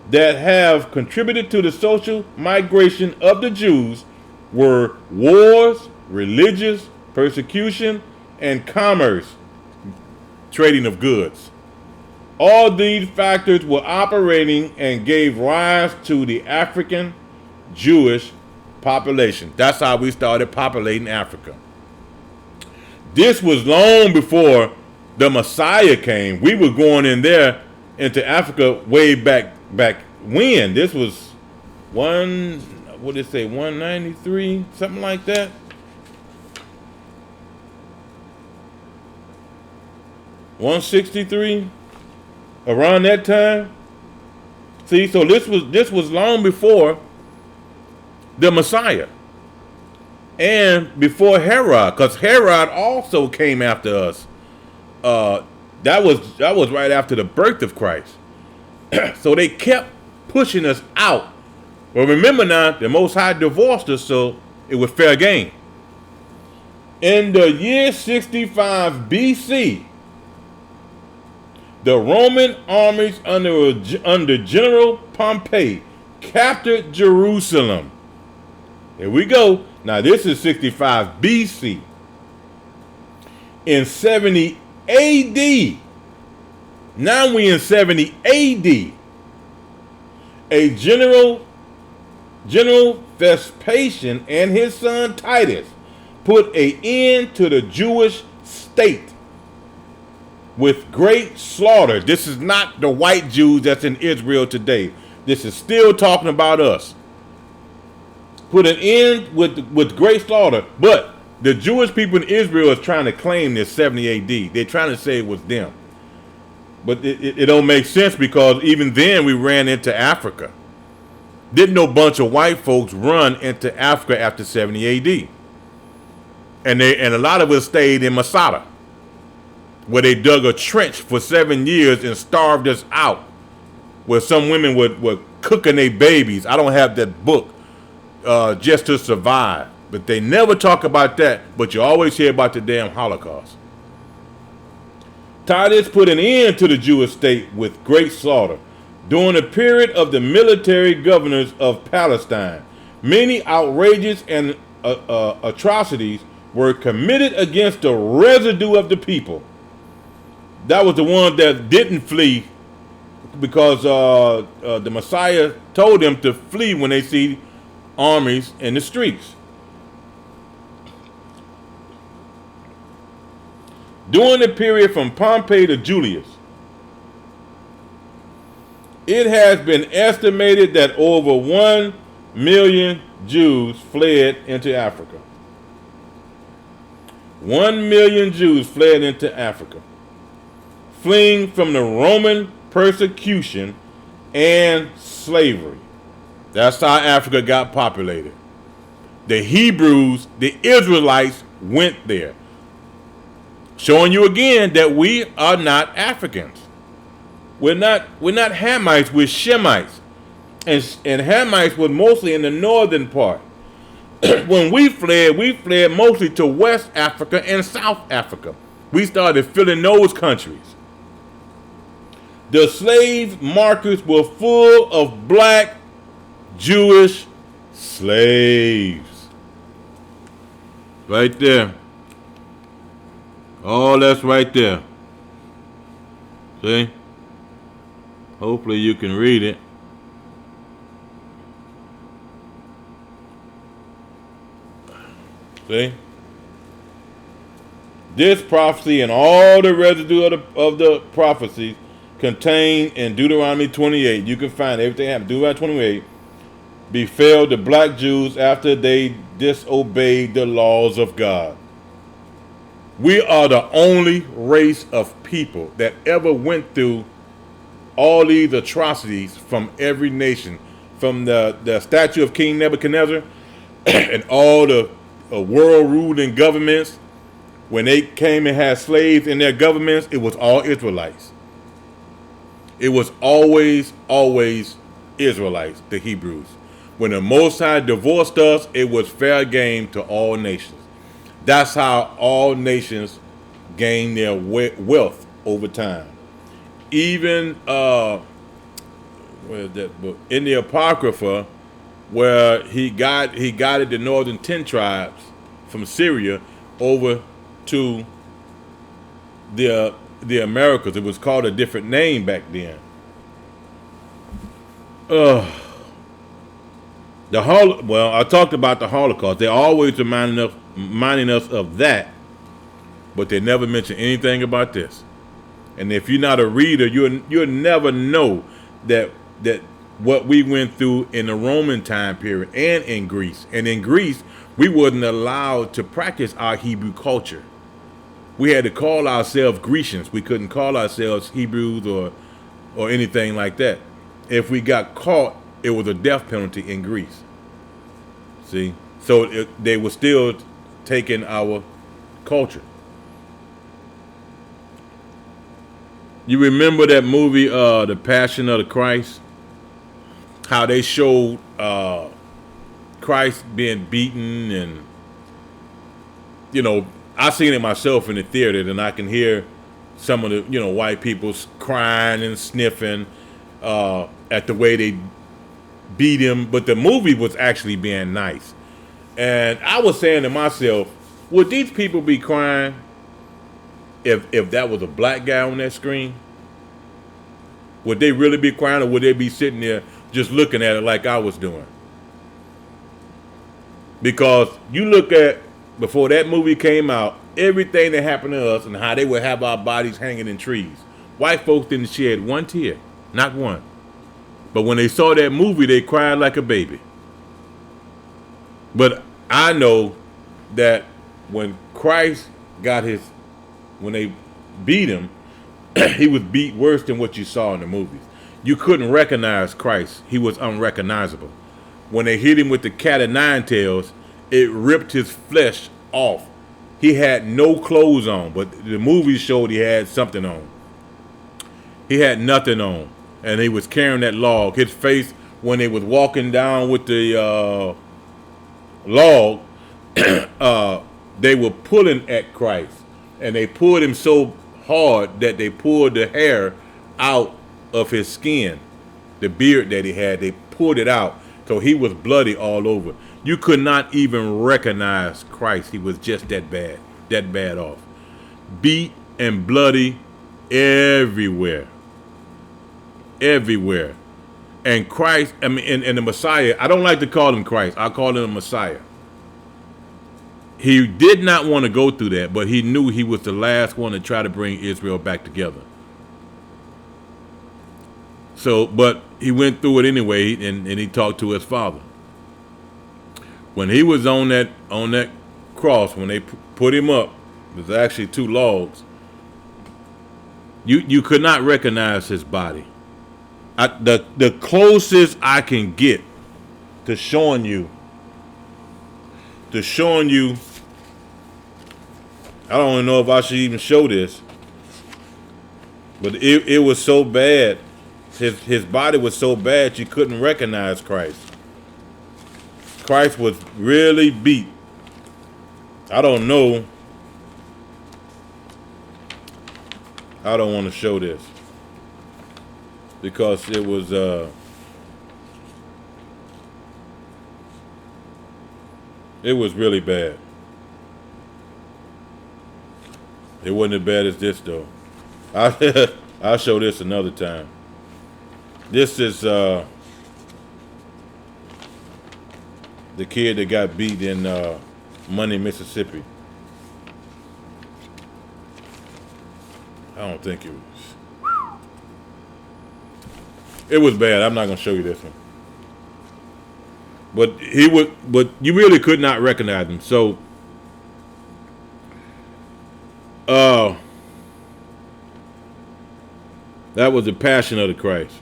that have contributed to the social migration of the Jews were wars, religious persecution, and commerce, trading of goods. All these factors were operating and gave rise to the African Jewish population. That's how we started populating Africa. This was long before the Messiah came. We were going in there into Africa way back when. This was 193, something like that. (163) around that time. See, so this was long before the Messiah, and before Herod, because Herod also came after us. That was right after the birth of Christ. So they kept pushing us out. Well, remember now, the Most High divorced us, so it was fair game. In the year 65 BC, the Roman armies under General Pompey captured Jerusalem. Here we go. Now this is 65 BC. In 70 AD, now we in 70 AD, a General Vespasian and his son Titus put an end to the Jewish state with great slaughter. This is not the white Jews that's in Israel today. This is still talking about us. Put an end with great slaughter. But the Jewish people in Israel is trying to claim this 70 AD. They're trying to say it was them. But it don't make sense, because even then we ran into Africa. Didn't no bunch of white folks run into Africa after 70 AD. And a lot of us stayed in Masada, where they dug a trench for 7 years and starved us out, where some women were cooking their babies. I don't have that book, just to survive. But they never talk about that, but you always hear about the damn Holocaust. Titus put an end to the Jewish state with great slaughter. During the period of the military governors of Palestine, many outrageous and atrocities were committed against the residue of the people. That was the one that didn't flee, because the Messiah told them to flee when they see armies in the streets. During the period from Pompey to Julius, it has been estimated that over 1 million Jews fled into Africa. 1 million Jews fled into Africa, fleeing from the Roman persecution and slavery. That's how Africa got populated. The Hebrews, the Israelites, went there. Showing you again that we are not Africans. We're not Hamites, we're Shemites. And Hamites was mostly in the northern part. When we fled mostly to West Africa and South Africa. We started filling those countries. The slave markets were full of black Jewish slaves. Right there. Oh, that's right there. See? Hopefully you can read it. See? This prophecy and all the residue of the prophecies contained in Deuteronomy 28. You can find everything happened. Deuteronomy 28 befell the black Jews after they disobeyed the laws of God. We are the only race of people that ever went through all these atrocities from every nation, from the statue of King Nebuchadnezzar and all the world ruling governments. When they came and had slaves in their governments, it was all Israelites. It was always Israelites, the Hebrews. When the Most High divorced us, it was fair game to all nations. That's how all nations gain their wealth over time. Even where is that book? In the Apocrypha, where he guided the northern 10 tribes from Syria over to the Americas. It was called a different name back then. Well, I talked about the Holocaust. They're always reminding us of that, but they never mention anything about this. And if you're not a reader, you'll never know that what we went through in the Roman time period and in Greece. And in Greece, we wasn't allowed to practice our Hebrew culture. We had to call ourselves Grecians. We couldn't call ourselves Hebrews or anything like that. If we got caught, it was a death penalty in Greece. See? So they were still taking our culture. You remember that movie, The Passion of the Christ? How they showed Christ being beaten, and I seen it myself in the theater, and I can hear some of the white people crying and sniffing at the way they beat him. But the movie was actually being nice, and I was saying to myself, would these people be crying if that was a black guy on that screen? Would they really be crying, or would they be sitting there just looking at it like I was doing? Because you look at, before that movie came out, everything that happened to us and how they would have our bodies hanging in trees. White folks didn't shed one tear, not one. But when they saw that movie, they cried like a baby. But I know that when Christ when they beat him, he was beat worse than what you saw in the movies. You couldn't recognize Christ. He was unrecognizable. When they hit him with the cat of nine tails, it ripped his flesh off. He had no clothes on, but the movie showed he had something on. He had nothing on, and he was carrying that log. His face, when they was walking down with the log, they were pulling at Christ, and they pulled him so hard that they pulled the hair out of his skin. The beard that he had, they pulled it out, so he was bloody all over. You could not even recognize Christ. He was just that bad off. Beat and bloody everywhere. Everywhere. And Christ, and the Messiah, I don't like to call him Christ. I call him a Messiah. He did not want to go through that, but he knew he was the last one to try to bring Israel back together. So, but he went through it anyway, and he talked to his Father. When he was on that cross, when they put him up, it was actually two logs. You could not recognize his body. The closest I can get to showing you, I don't even know if I should even show this. But it was so bad. His body was so bad you couldn't recognize Christ. Christ was really beat. I don't know. I don't want to show this because it was really bad. It wasn't as bad as this though. I'll show this another time. This is the kid that got beat in Money, Mississippi. I don't think it was. It was bad. I'm not gonna show you this one. But but you really could not recognize him. So that was the Passion of the Christ.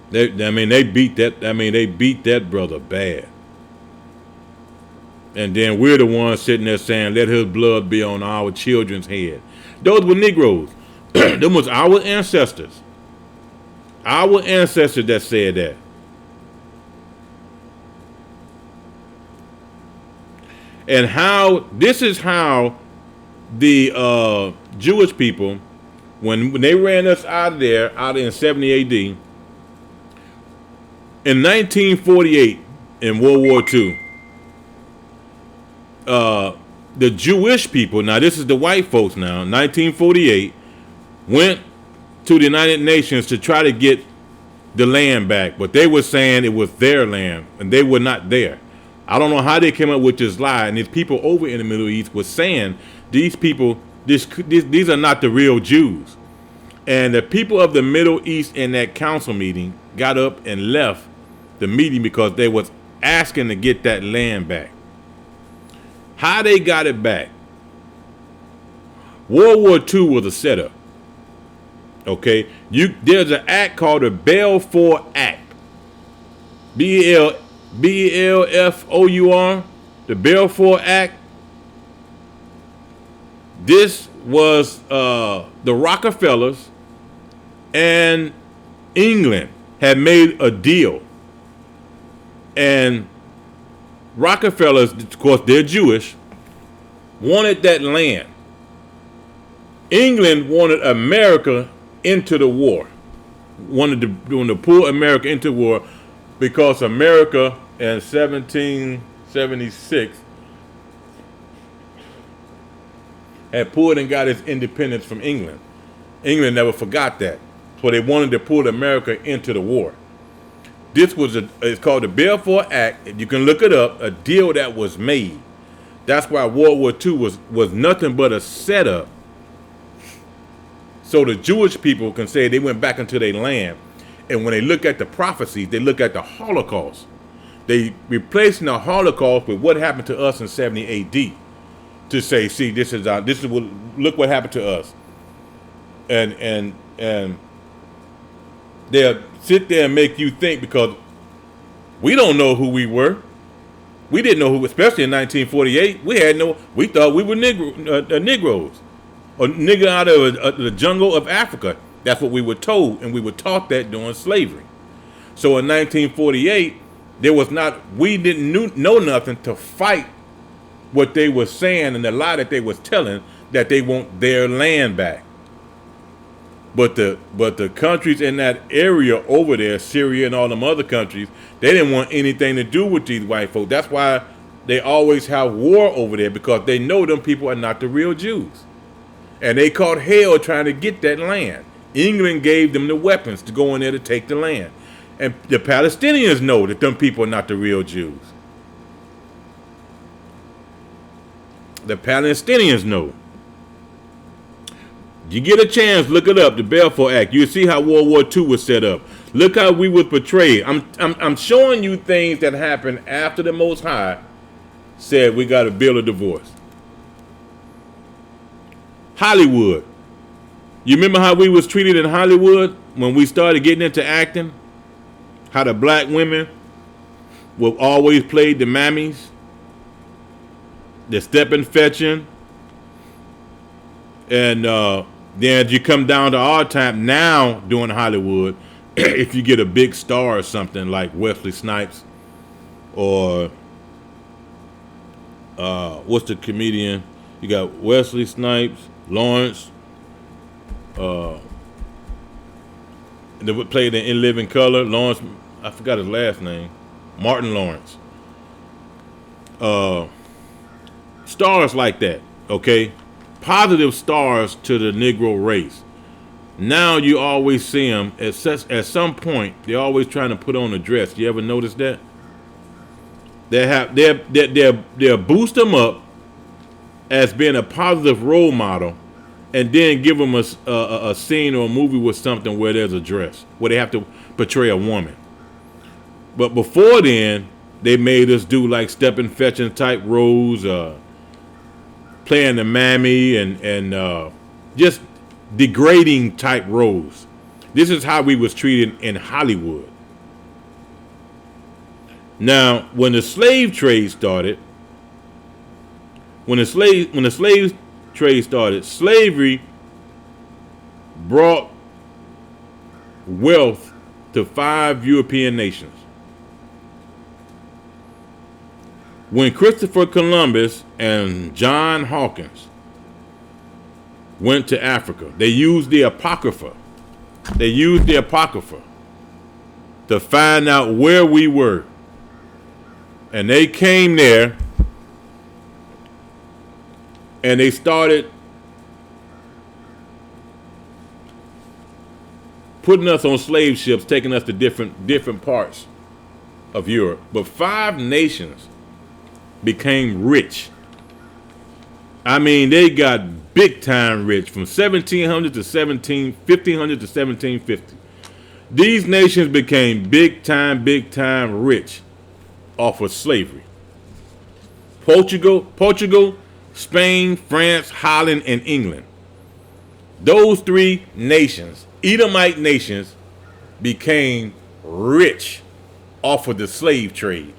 They beat that. They beat that brother bad. And then we're the ones sitting there saying, "Let his blood be on our children's head." Those were Negroes. Them was our ancestors. Our ancestors that said that. And this is how the Jewish people, when they ran us out in 70 AD, in 1948, in World War II, the Jewish people, now this is the white folks now, 1948, went to the United Nations to try to get the land back, but they were saying it was their land, and they were not there. I don't know how they came up with this lie, and these people over in the Middle East were saying these people, these are not the real Jews. And the people of the Middle East in that council meeting got up and left the meeting because they was asking to get that land back. How they got it back? World War II was a setup. Okay, there's an act called the Balfour Act. Belfour, the Balfour Act. This was the Rockefellers and England had made a deal, and Rockefellers, of course, they're Jewish, wanted that land. England wanted America into the war, wanted to pull America into war because America in 1776 had pulled and got its independence from England. England never forgot that, so they wanted to pull America into the war. This was it's called the Balfour Act. You can look it up. A deal that was made. That's why World War II was nothing but a setup. So the Jewish people can say they went back into their land. And when they look at the prophecies, they look at the Holocaust. They replacing the Holocaust with what happened to us in 70 AD. To say, see, this is what, look what happened to us. And they'll sit there and make you think, because we don't know who we were. We didn't know who, especially in 1948. We thought we were Negroes, or nigger out of the jungle of Africa. That's what we were told, and we were taught that during slavery. So in 1948, we didn't know nothing to fight what they were saying and the lie that they was telling, that they want their land back. But the countries in that area over there, Syria and all them other countries, they didn't want anything to do with these white folk. That's why they always have war over there, because they know them people are not the real Jews. And they caught hell trying to get that land. England gave them the weapons to go in there to take the land. And the Palestinians know that them people are not the real Jews. The Palestinians know. You get a chance, look it up, the Balfour Act. You'll see how World War II was set up. Look how we were portrayed. I'm showing you things that happened after the Most High said we got to build a divorce. Hollywood. You remember how we was treated in Hollywood when we started getting into acting? How the black women were always played the mammies, the stepping fetching, And then you come down to our time now doing Hollywood. If you get a big star or something like Wesley Snipes or what's the comedian? You got Wesley Snipes, Lawrence, that played in Living Color. Lawrence, I forgot his last name, Martin Lawrence. Stars like that, okay? Positive stars to the Negro race. Now you always see them at some point. They're always trying to put on a dress. You ever notice that? They'll boost them up as being a positive role model, and then give them a scene or a movie with something where there's a dress, where they have to portray a woman. But before then, they made us do like stepping, fetching type roles, playing the mammy, and just degrading type roles. This is how we was treated in Hollywood. Now, when the slave trade started, slavery brought wealth to 5 European nations. When Christopher Columbus and John Hawkins went to Africa, they used the Apocrypha. To find out where we were. And they came there and they started putting us on slave ships, taking us to different parts of Europe. But 5 nations became rich. I mean, they got big time rich from 1700 to 1500 to 1750. These nations became big time rich off of slavery. Portugal, Spain, France, Holland, and England. Those 3 nations, Edomite nations, became rich off of the slave trade.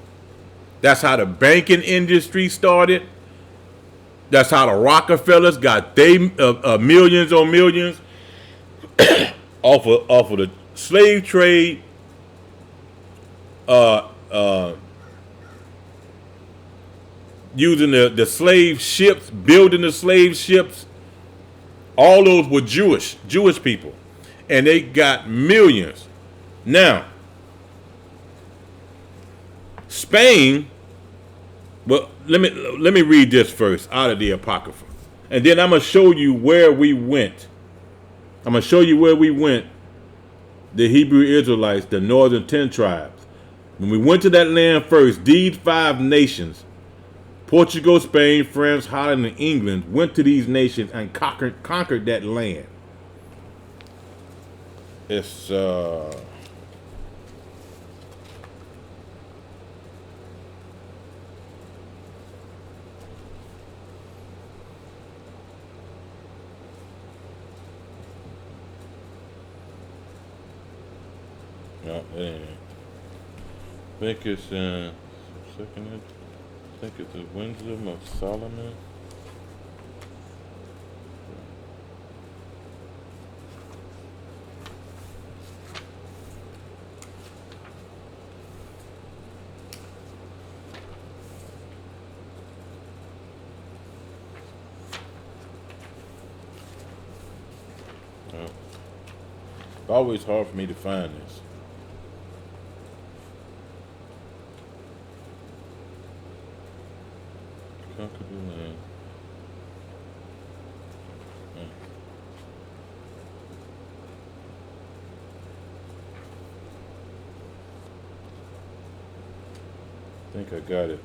That's how the banking industry started. That's how the Rockefellers got millions on millions off of the slave trade. Using the slave ships, building the slave ships. All those were Jewish people, and they got millions. Now, Spain. Well, let me read this first out of the Apocrypha, and then I'm gonna show you where we went. The Hebrew Israelites, the northern 10 tribes. When we went to that land first, these 5 nations, Portugal, Spain, France, Holland, and England, went to these nations and conquered that land. It's no, it ain't. I think it's second. I think it's the Wisdom of Solomon. It's always hard for me to find this. Conquer the land. I think I got it.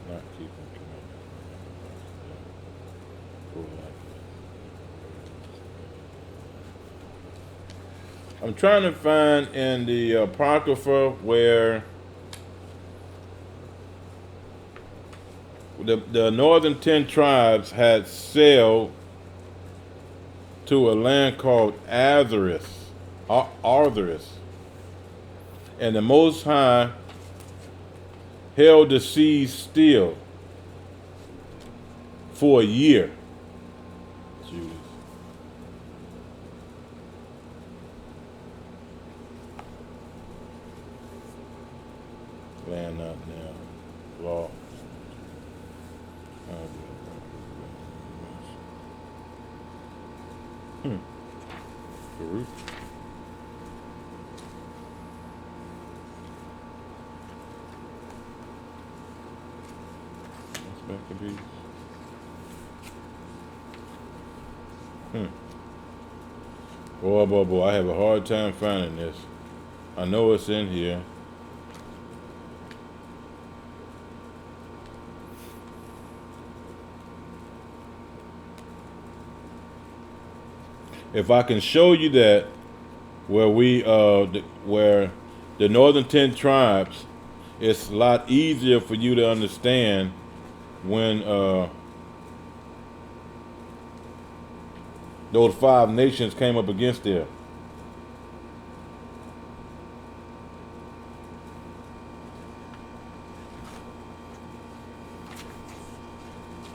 Not keeping commandments. I'm trying to find in the Apocrypha where the northern 10 tribes had sailed to a land called Arthurus. And the Most High held the seas still for a year. Judas. Land not now. Law. Farouk. That's Maccabees. Boy, I have a hard time finding this. I know it's in here. If I can show you that where where the northern 10 tribes, it's a lot easier for you to understand when those 5 nations came up against there.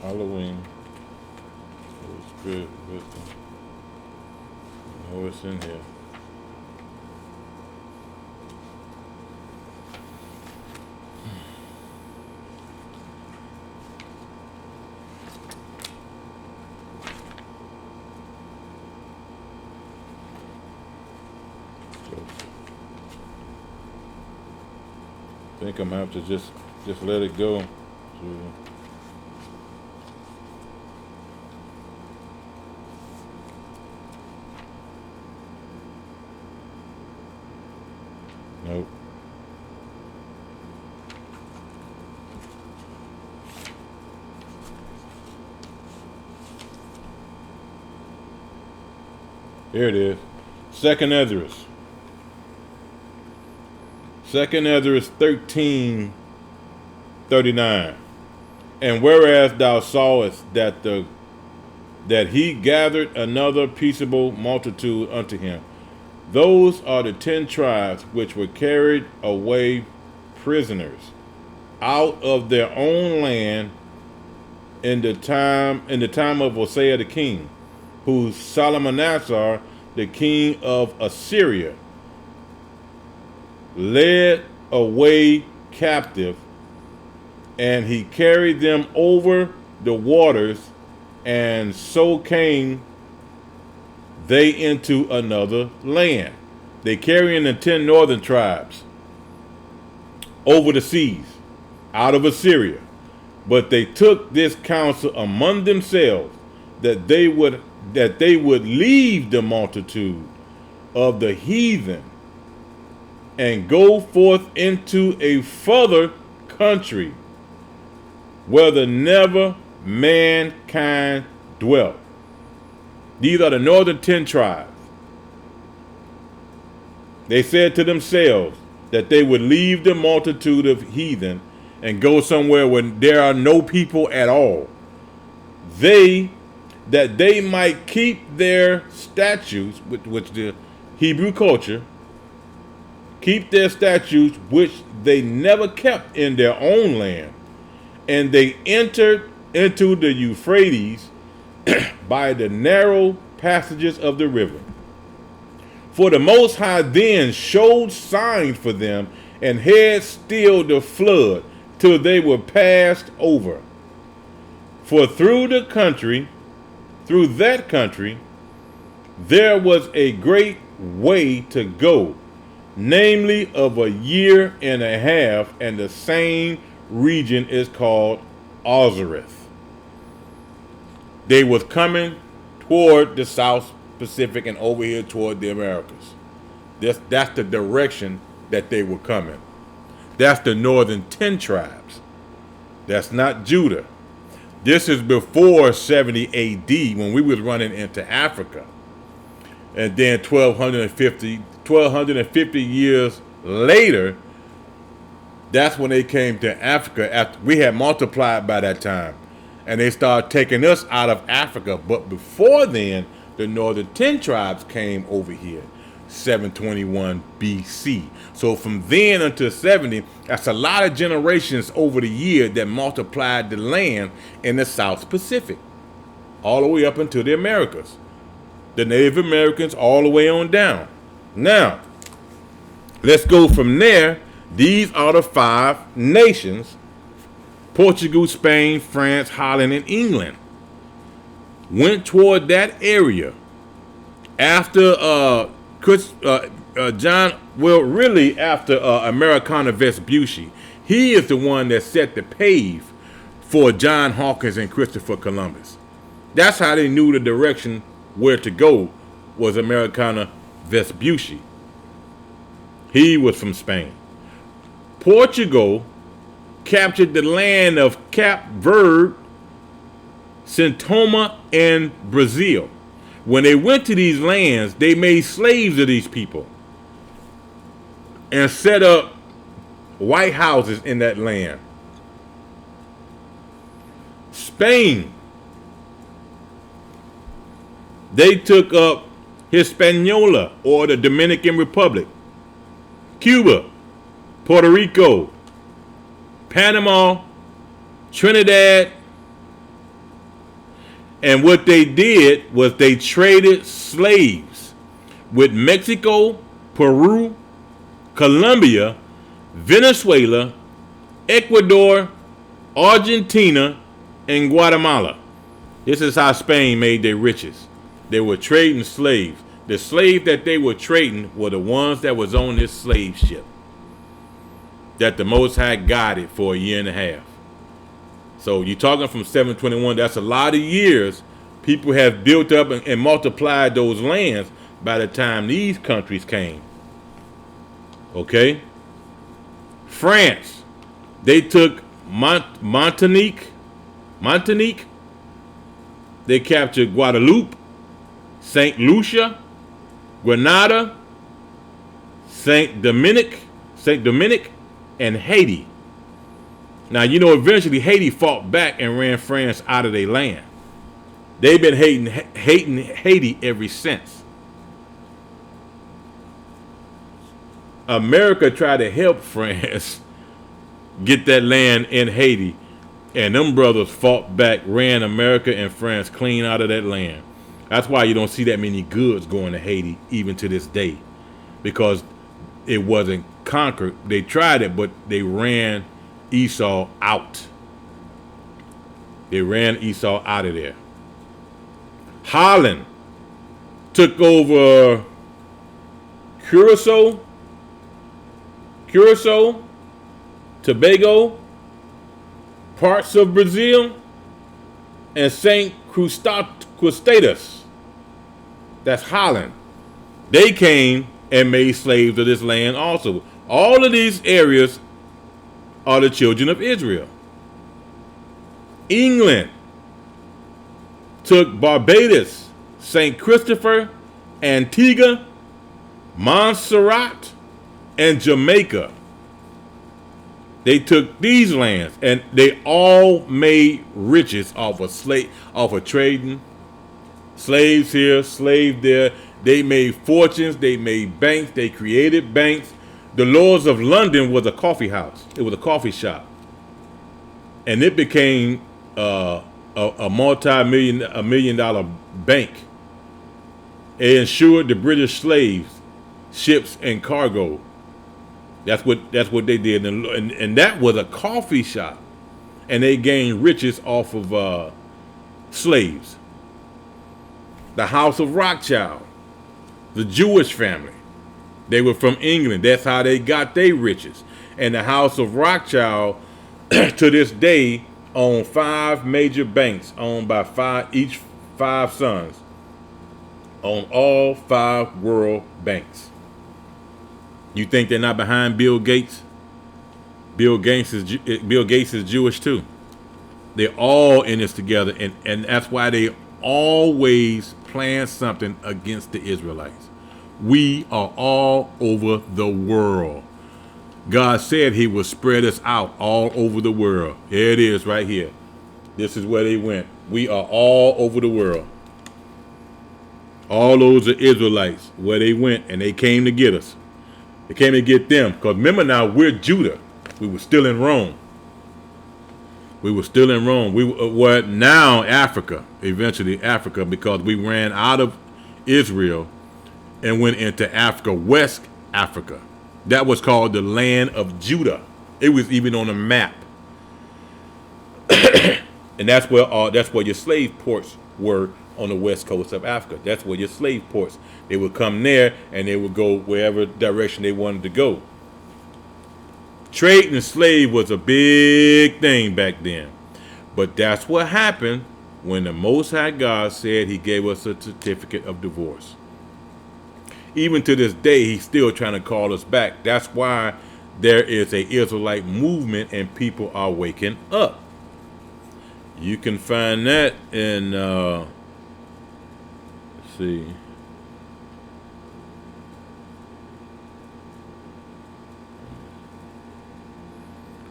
Halloween. Holy Spirit, wisdom. Oh, it's in here. I think I'm gonna have to just let it go. Nope. Here it is. Second Esdras. Second Esdras 13:39. And whereas thou sawest that he gathered another peaceable multitude unto him, those are the 10 tribes which were carried away prisoners out of their own land in the time of Hosea the king, who Salmanassar, the king of Assyria, led away captive, and he carried them over the waters, and so came they into another land. They carrying the 10 northern tribes over the seas out of Assyria. But they took this counsel among themselves that they would leave the multitude of the heathen and go forth into a further country where the never mankind dwelt. These are the northern 10 tribes. They said to themselves that they would leave the multitude of heathen and go somewhere where there are no people at all. That they might keep their statutes, which the Hebrew culture, keep their statutes which they never kept in their own land. And they entered into the Euphrates by the narrow passages of the river. For the Most High then showed signs for them and had stilled the flood till they were passed over. For through that country, there was a great way to go, namely of a year and a half, and the same region is called Ozareth. They was coming toward the South Pacific and over here toward the Americas. That's the direction that they were coming. That's the northern 10 tribes. That's not Judah. This is before 70 AD when we was running into Africa. And then 1250 years later, that's when they came to Africa. After we had multiplied by that time. And they started taking us out of Africa. But before then, the northern 10 tribes came over here. 721 BC. So from then until 70, that's a lot of generations over the year that multiplied the land in the South Pacific, all the way up into the Americas. The Native Americans all the way on down. Now, let's go from there. These are the 5 nations: Portugal, Spain, France, Holland, and England. Went toward that area after after Americana Vespucci. He is the one that set the pave for John Hawkins and Christopher Columbus. That's how they knew the direction where to go, was Americana Vespucci. He was from Spain. Portugal captured the land of Cape Verde, São Tomé, and Brazil. When they went to these lands, they made slaves of these people and set up white houses in that land. Spain, they took up Hispaniola, or the Dominican Republic, Cuba, Puerto Rico, Panama, Trinidad. And what they did was they traded slaves with Mexico, Peru, Colombia, Venezuela, Ecuador, Argentina, and Guatemala. This is how Spain made their riches. They were trading slaves. The slaves that they were trading were the ones that was on this slave ship that the Most High guided for a year and a half. So you're talking from 721, that's a lot of years. People have built up and multiplied those lands by the time these countries came. Okay? France, they took Martinique. They captured Guadeloupe, St. Lucia, Grenada, Saint Dominic, and Haiti. Now, you know, eventually Haiti fought back and ran France out of their land. They've been hating Haiti ever since. America tried to help France get that land in Haiti, and them brothers fought back, ran America and France clean out of that land. That's why you don't see that many goods going to Haiti even to this day, because it wasn't conquered. They tried it, but they ran Esau out. They ran Esau out of there. Holland took over Curacao, Tobago, parts of Brazil, and St. Crustatus. That's Holland. They came and made slaves of this land also. All of these areas are the children of Israel. England took Barbados, St. Christopher, Antigua, Montserrat, and Jamaica. They took these lands, and they all made riches off of trading. Slaves here, slave there. They made fortunes. They made banks. They created banks. The Lords of London was a coffee house. It was a coffee shop, and it became a multi-million-dollar bank. It insured the British slaves, ships, and cargo. That's what they did, and that was a coffee shop, and they gained riches off of slaves. The House of Rothschild, the Jewish family, they were from England. That's how they got their riches. And the House of Rothschild, to this day, own 5 major banks owned by each 5 sons. Own all 5 world banks. You think they're not behind Bill Gates? Bill Gates is Jewish too. They're all in this together, and that's why they always plan something against the Israelites. We are all over the world. God said he would spread us out all over the world. Here it is right here. This is where they went. We are all over the world. All those are Israelites where they went and they came to get us. They came to get them. Because remember now, we're Judah. We were still in Rome. We were still in Rome. We were now Africa, eventually Africa, because we ran out of Israel and went into Africa, West Africa. That was called the land of Judah. It was even on a map. And that's where your slave ports were on the west coast of Africa. That's where your slave ports. They would come there and they would go wherever direction they wanted to go. Trading slave was a big thing back then. But that's what happened when the Most High God said he gave us a certificate of divorce. Even to this day, he's still trying to call us back. That's why there is a Israelite movement and people are waking up. You can find that in, let's see.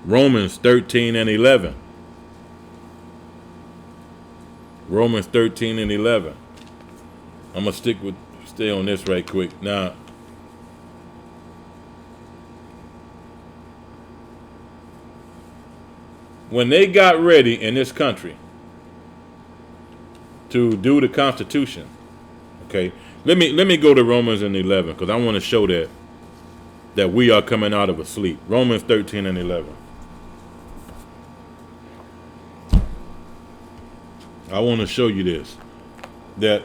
Romans 13 and 11. Romans 13 and 11. I'm going to stay on this right quick. Now, when they got ready in this country to do the Constitution, okay, let me go to Romans and 11 because I want to show that we are coming out of a sleep. Romans 13 and 11. I want to show you this, that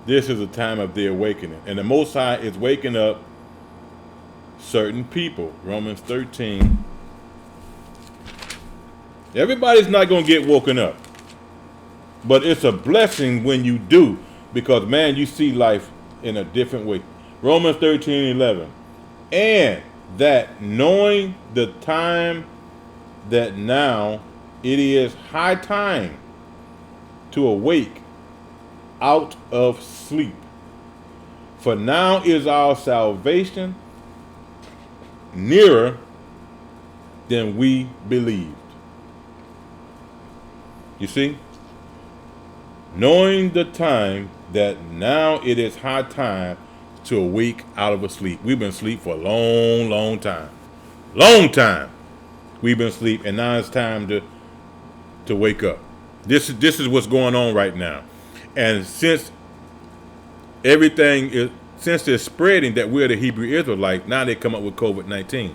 this is a time of the awakening, and the Most High is waking up certain people. Romans 13. Everybody's not going to get woken up, but it's a blessing when you do, because, man, you see life in a different way. Romans 13:11. And that knowing the time that now it is high time to awake out of sleep. For now is our salvation nearer than we believed. You see? Knowing the time that now it is high time to awake out of a sleep. We've been asleep for a long, long time. Long time. We've been asleep, and now it's time to wake up. This is what's going on right now. And since it's spreading that we're the Hebrew Israelites, now they come up with COVID-19.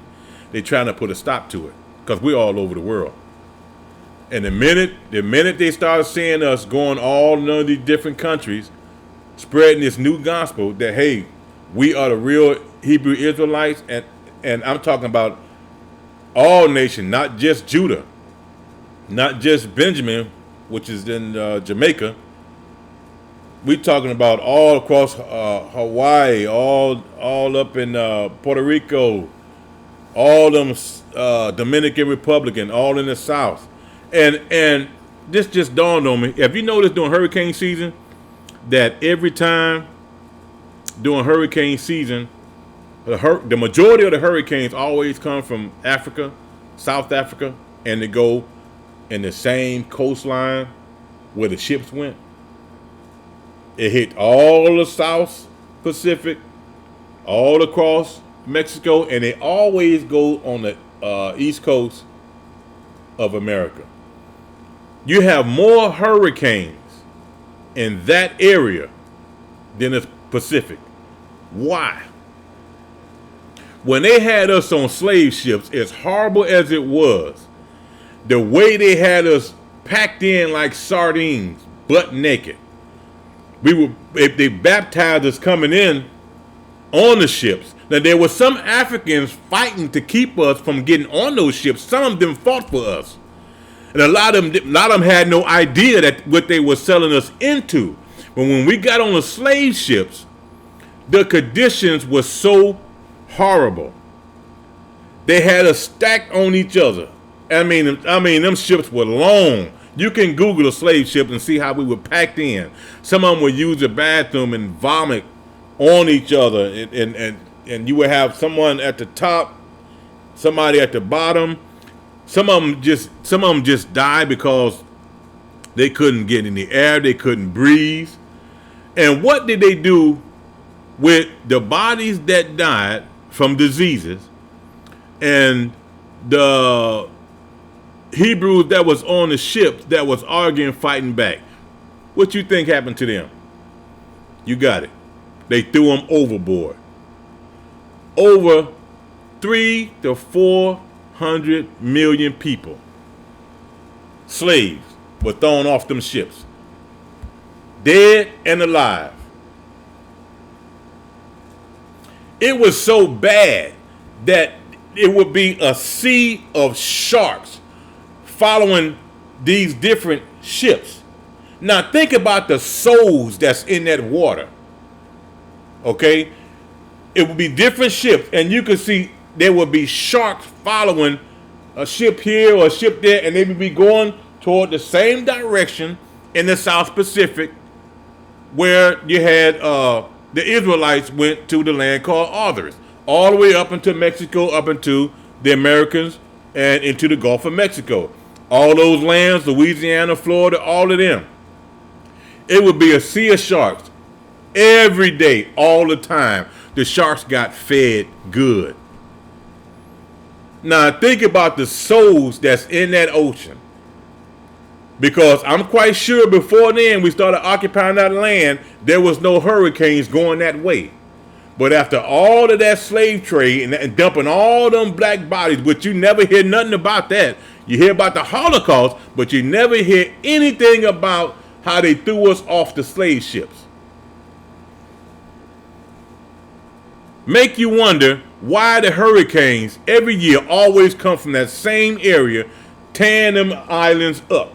They're trying to put a stop to it because we're all over the world. And the minute they started seeing us going all in these different countries, spreading this new gospel that, hey, we are the real Hebrew Israelites, and I'm talking about all nations, not just Judah, not just Benjamin, which is in Jamaica. We're talking about all across Hawaii, all up in Puerto Rico, all them Dominican Republic, all in the South. And this just dawned on me. Have you noticed during hurricane season that every time during hurricane season, the majority of the hurricanes always come from Africa, South Africa, and they go in the same coastline where the ships went? It hit all the South Pacific, all across Mexico, and they always go on the East Coast of America. You have more hurricanes in that area than the Pacific. Why? When they had us on slave ships, as horrible as it was, the way they had us packed in like sardines, butt naked. They baptized us coming in on the ships. Now, there were some Africans fighting to keep us from getting on those ships. Some of them fought for us. And a lot of them had no idea that what they were selling us into. But when we got on the slave ships, the conditions were so horrible. They had us stacked on each other. I mean, them ships were long. You can Google a slave ship and see how we were packed in. Some of them would use the bathroom and vomit on each other, and you would have someone at the top, somebody at the bottom. Some of them just died because they couldn't get in the air, they couldn't breathe. And what did they do with the bodies that died from diseases and the Hebrews that was on the ship that was arguing, fighting back? What you think happened to them? You got it. They threw them overboard. Over 300 to 400 million people, slaves, were thrown off them ships, dead and alive. It was so bad that it would be a sea of sharks following these different ships. Now think about the souls that's in that water. Okay? It would be different ships, and you could see there would be sharks following a ship here or a ship there, and they would be going toward the same direction in the South Pacific where you had the Israelites went to the land called Arthurus, all the way up into Mexico, up into the Americans, and into the Gulf of Mexico. All those lands, Louisiana, Florida, all of them. It would be a sea of sharks every day, all the time. The sharks got fed good. Now think about the souls that's in that ocean. Because I'm quite sure before then we started occupying that land, there was no hurricanes going that way. But after all of that slave trade and dumping all them black bodies, which you never hear nothing about that. You hear about the Holocaust, but you never hear anything about how they threw us off the slave ships. Make you wonder why the hurricanes every year always come from that same area, tearing them islands up.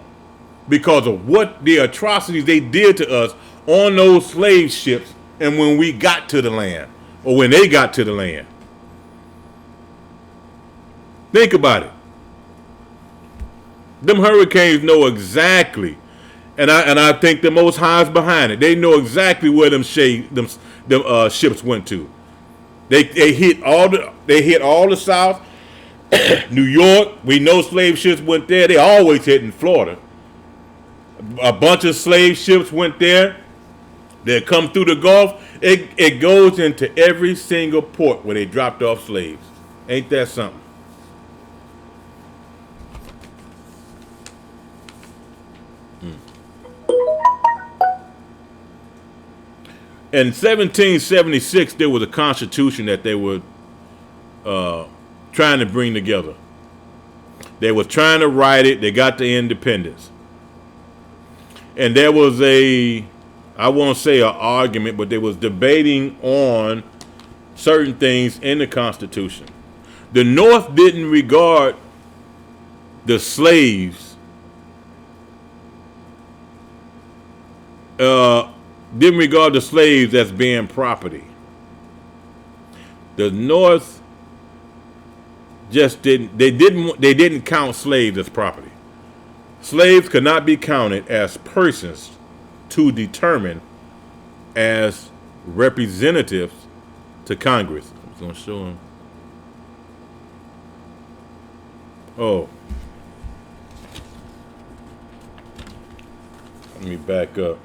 Because of what the atrocities they did to us on those slave ships and when we got to the land, or when they got to the land. Think about it. Them hurricanes know exactly, and I think the Most High is behind it. They know exactly where them ships went to. They hit all the South, New York. We know slave ships went there. They always hit in Florida. A bunch of slave ships went there. They come through the Gulf. It goes into every single port where they dropped off slaves. Ain't that something? In 1776, there was a constitution that they were trying to bring together. They were trying to write it. They got the independence. And there was I won't say an argument, but they was debating on certain things in the Constitution. The North didn't regard the slaves, as being property. The North just didn't count slaves as property. Slaves could not be counted as persons to determine as representatives to Congress. I was going to show him. Oh. Let me back up.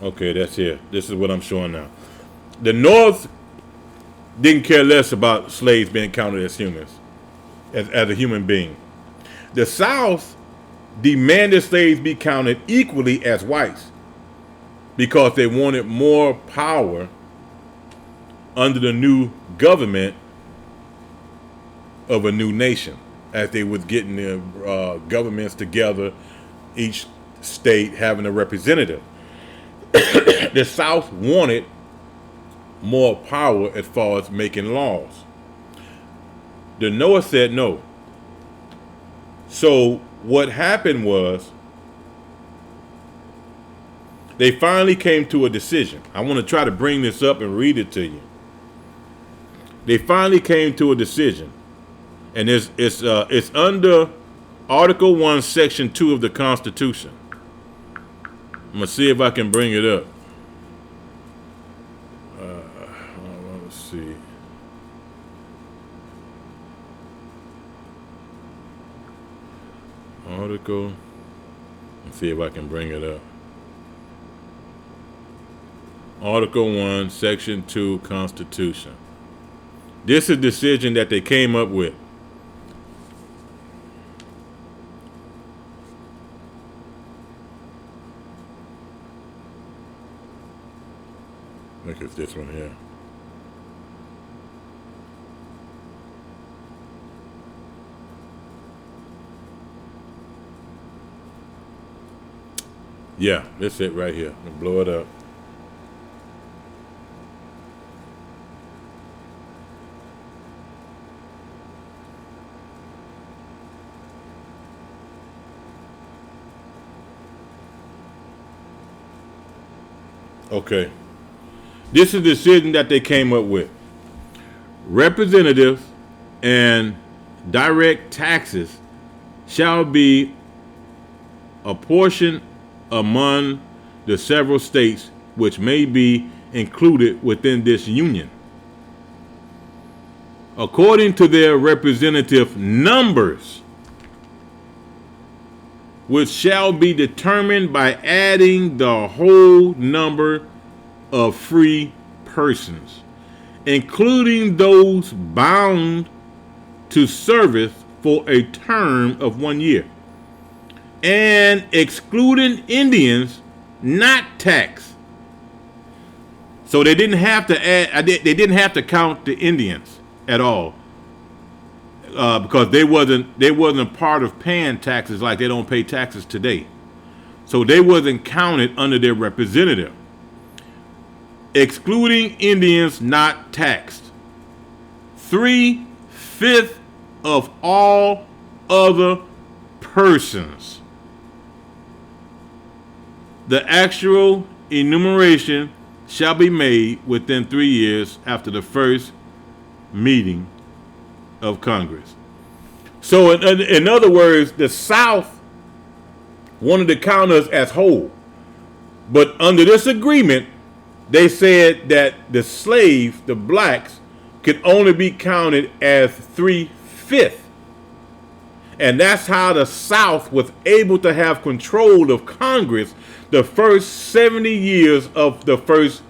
Okay, that's here. This is what I'm showing now. The North didn't care less about slaves being counted as humans, as a human being. The South demanded slaves be counted equally as whites because they wanted more power under the new government of a new nation, as they was getting their governments together, each state having a representative. The South wanted more power as far as making laws. The North said no. So what happened was they finally came to a decision. I want to try to bring this up and read it to you. They finally came to a decision, and it's under Article 1, Section 2 of the Constitution. I'm gonna see if I can bring it up. Let's see. Article Let's see if I can bring it up. Article 1, Section 2, Constitution. This is a decision that they came up with. I think it's this one here. Yeah, that's it right here. I'll blow it up. Okay. This is the decision that they came up with. Representatives and direct taxes shall be apportioned among the several states which may be included within this union, according to their representative numbers, which shall be determined by adding the whole number of free persons, including those bound to service for a term of 1 year, and excluding Indians not taxed. So they didn't have to add. They didn't have to count the Indians at all, because they wasn't part of paying taxes like they don't pay taxes today. So they wasn't counted under their representative. Excluding Indians not taxed. 3/5 of all other persons. The actual enumeration shall be made within 3 years after the first meeting of Congress. So in other words, the South wanted to count us as whole. But under this agreement, they said that the slaves, the blacks, could only be counted as 3/5. And that's how the South was able to have control of Congress the first 70 years of the first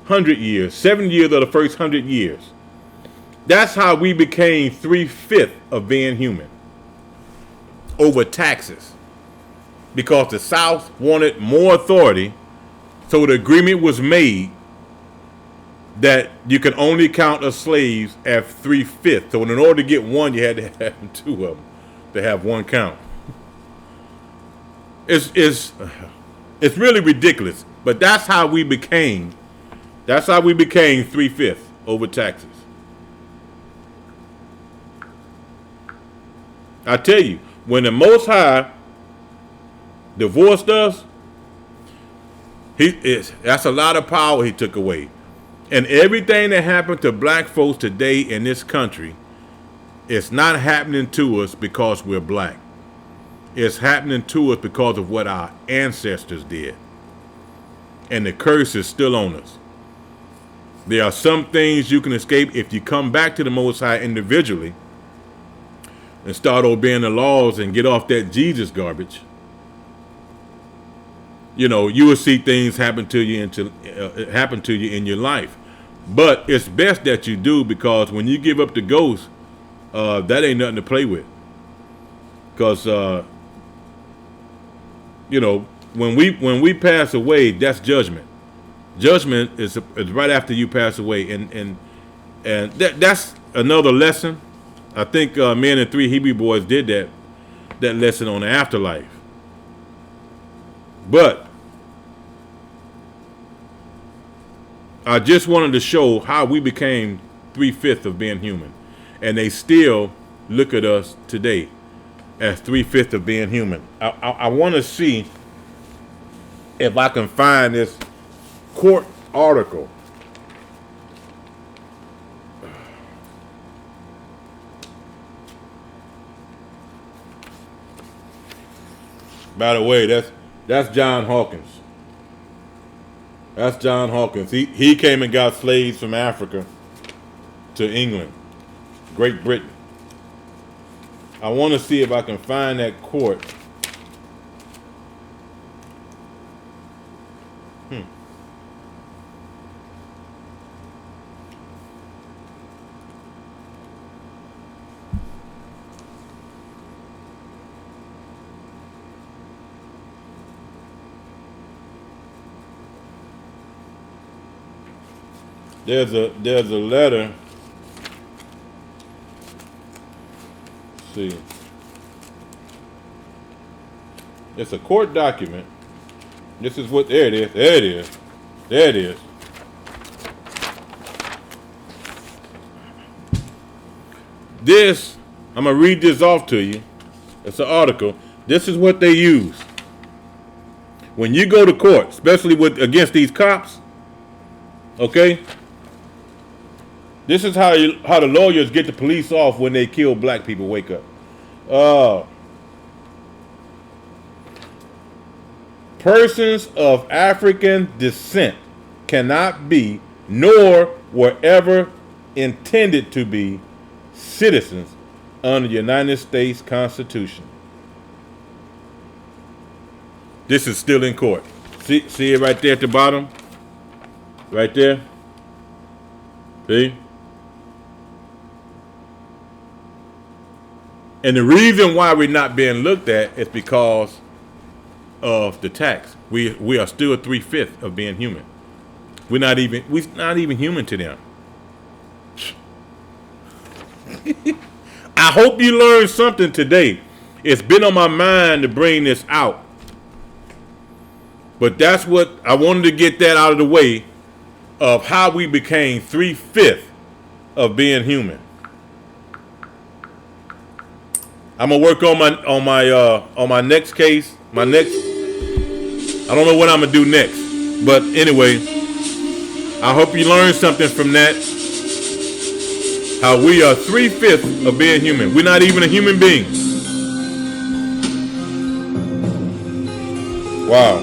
100 years. 7 years of the first 100 years. That's how we became 3/5 of being human. Over taxes. Because the South wanted more authority, so the agreement was made that you can only count the slaves as 3/5. So in order to get one, you had to have two of them to have one count. It's really ridiculous, but that's how we became 3/5 over taxes. I tell you, when the Most High divorced us, that's a lot of power he took away. And everything that happened to black folks today in this country, it's not happening to us because we're black. It's happening to us because of what our ancestors did. And the curse is still on us. There are some things you can escape if you come back to the Most High individually and start obeying the laws and get off that Jesus garbage. You know, you will see things happen to you in your life. But it's best that you do, because when you give up the ghost, that ain't nothing to play with. Because you know, when we pass away, that's judgment. Judgment is right after you pass away, and that's another lesson. I think me and the three Hebrew boys did that lesson on the afterlife. But I just wanted to show how we became 3/5 of being human, and they still look at us today as 3/5 of being human. I want to see if I can find this court article. By the way, that's John Hawkins. That's John Hawkins. He came and got slaves from Africa to England, Great Britain. I want to see if I can find that court There's a letter. Let's see. It's a court document. This is what, there it is. There it is. There it is. This, I'm going to read this off to you. It's an article. This is what they use. When you go to court, especially against these cops, okay? This is how the lawyers get the police off when they kill black people. Wake up. Persons of African descent cannot be, nor were ever intended to be, citizens under the United States Constitution. This is still in court. See it right there at the bottom? Right there? See? And the reason why we're not being looked at is because of the tax. We are still 3/5 of being human. We're not even human to them. I hope you learned something today. It's been on my mind to bring this out. But that's what I wanted to get that out of the way of how we became 3/5 of being human. I'm gonna work on my next case. I don't know what I'm gonna do next, but anyway, I hope you learned something from that. How we are 3/5 of being human. We're not even a human being. Wow.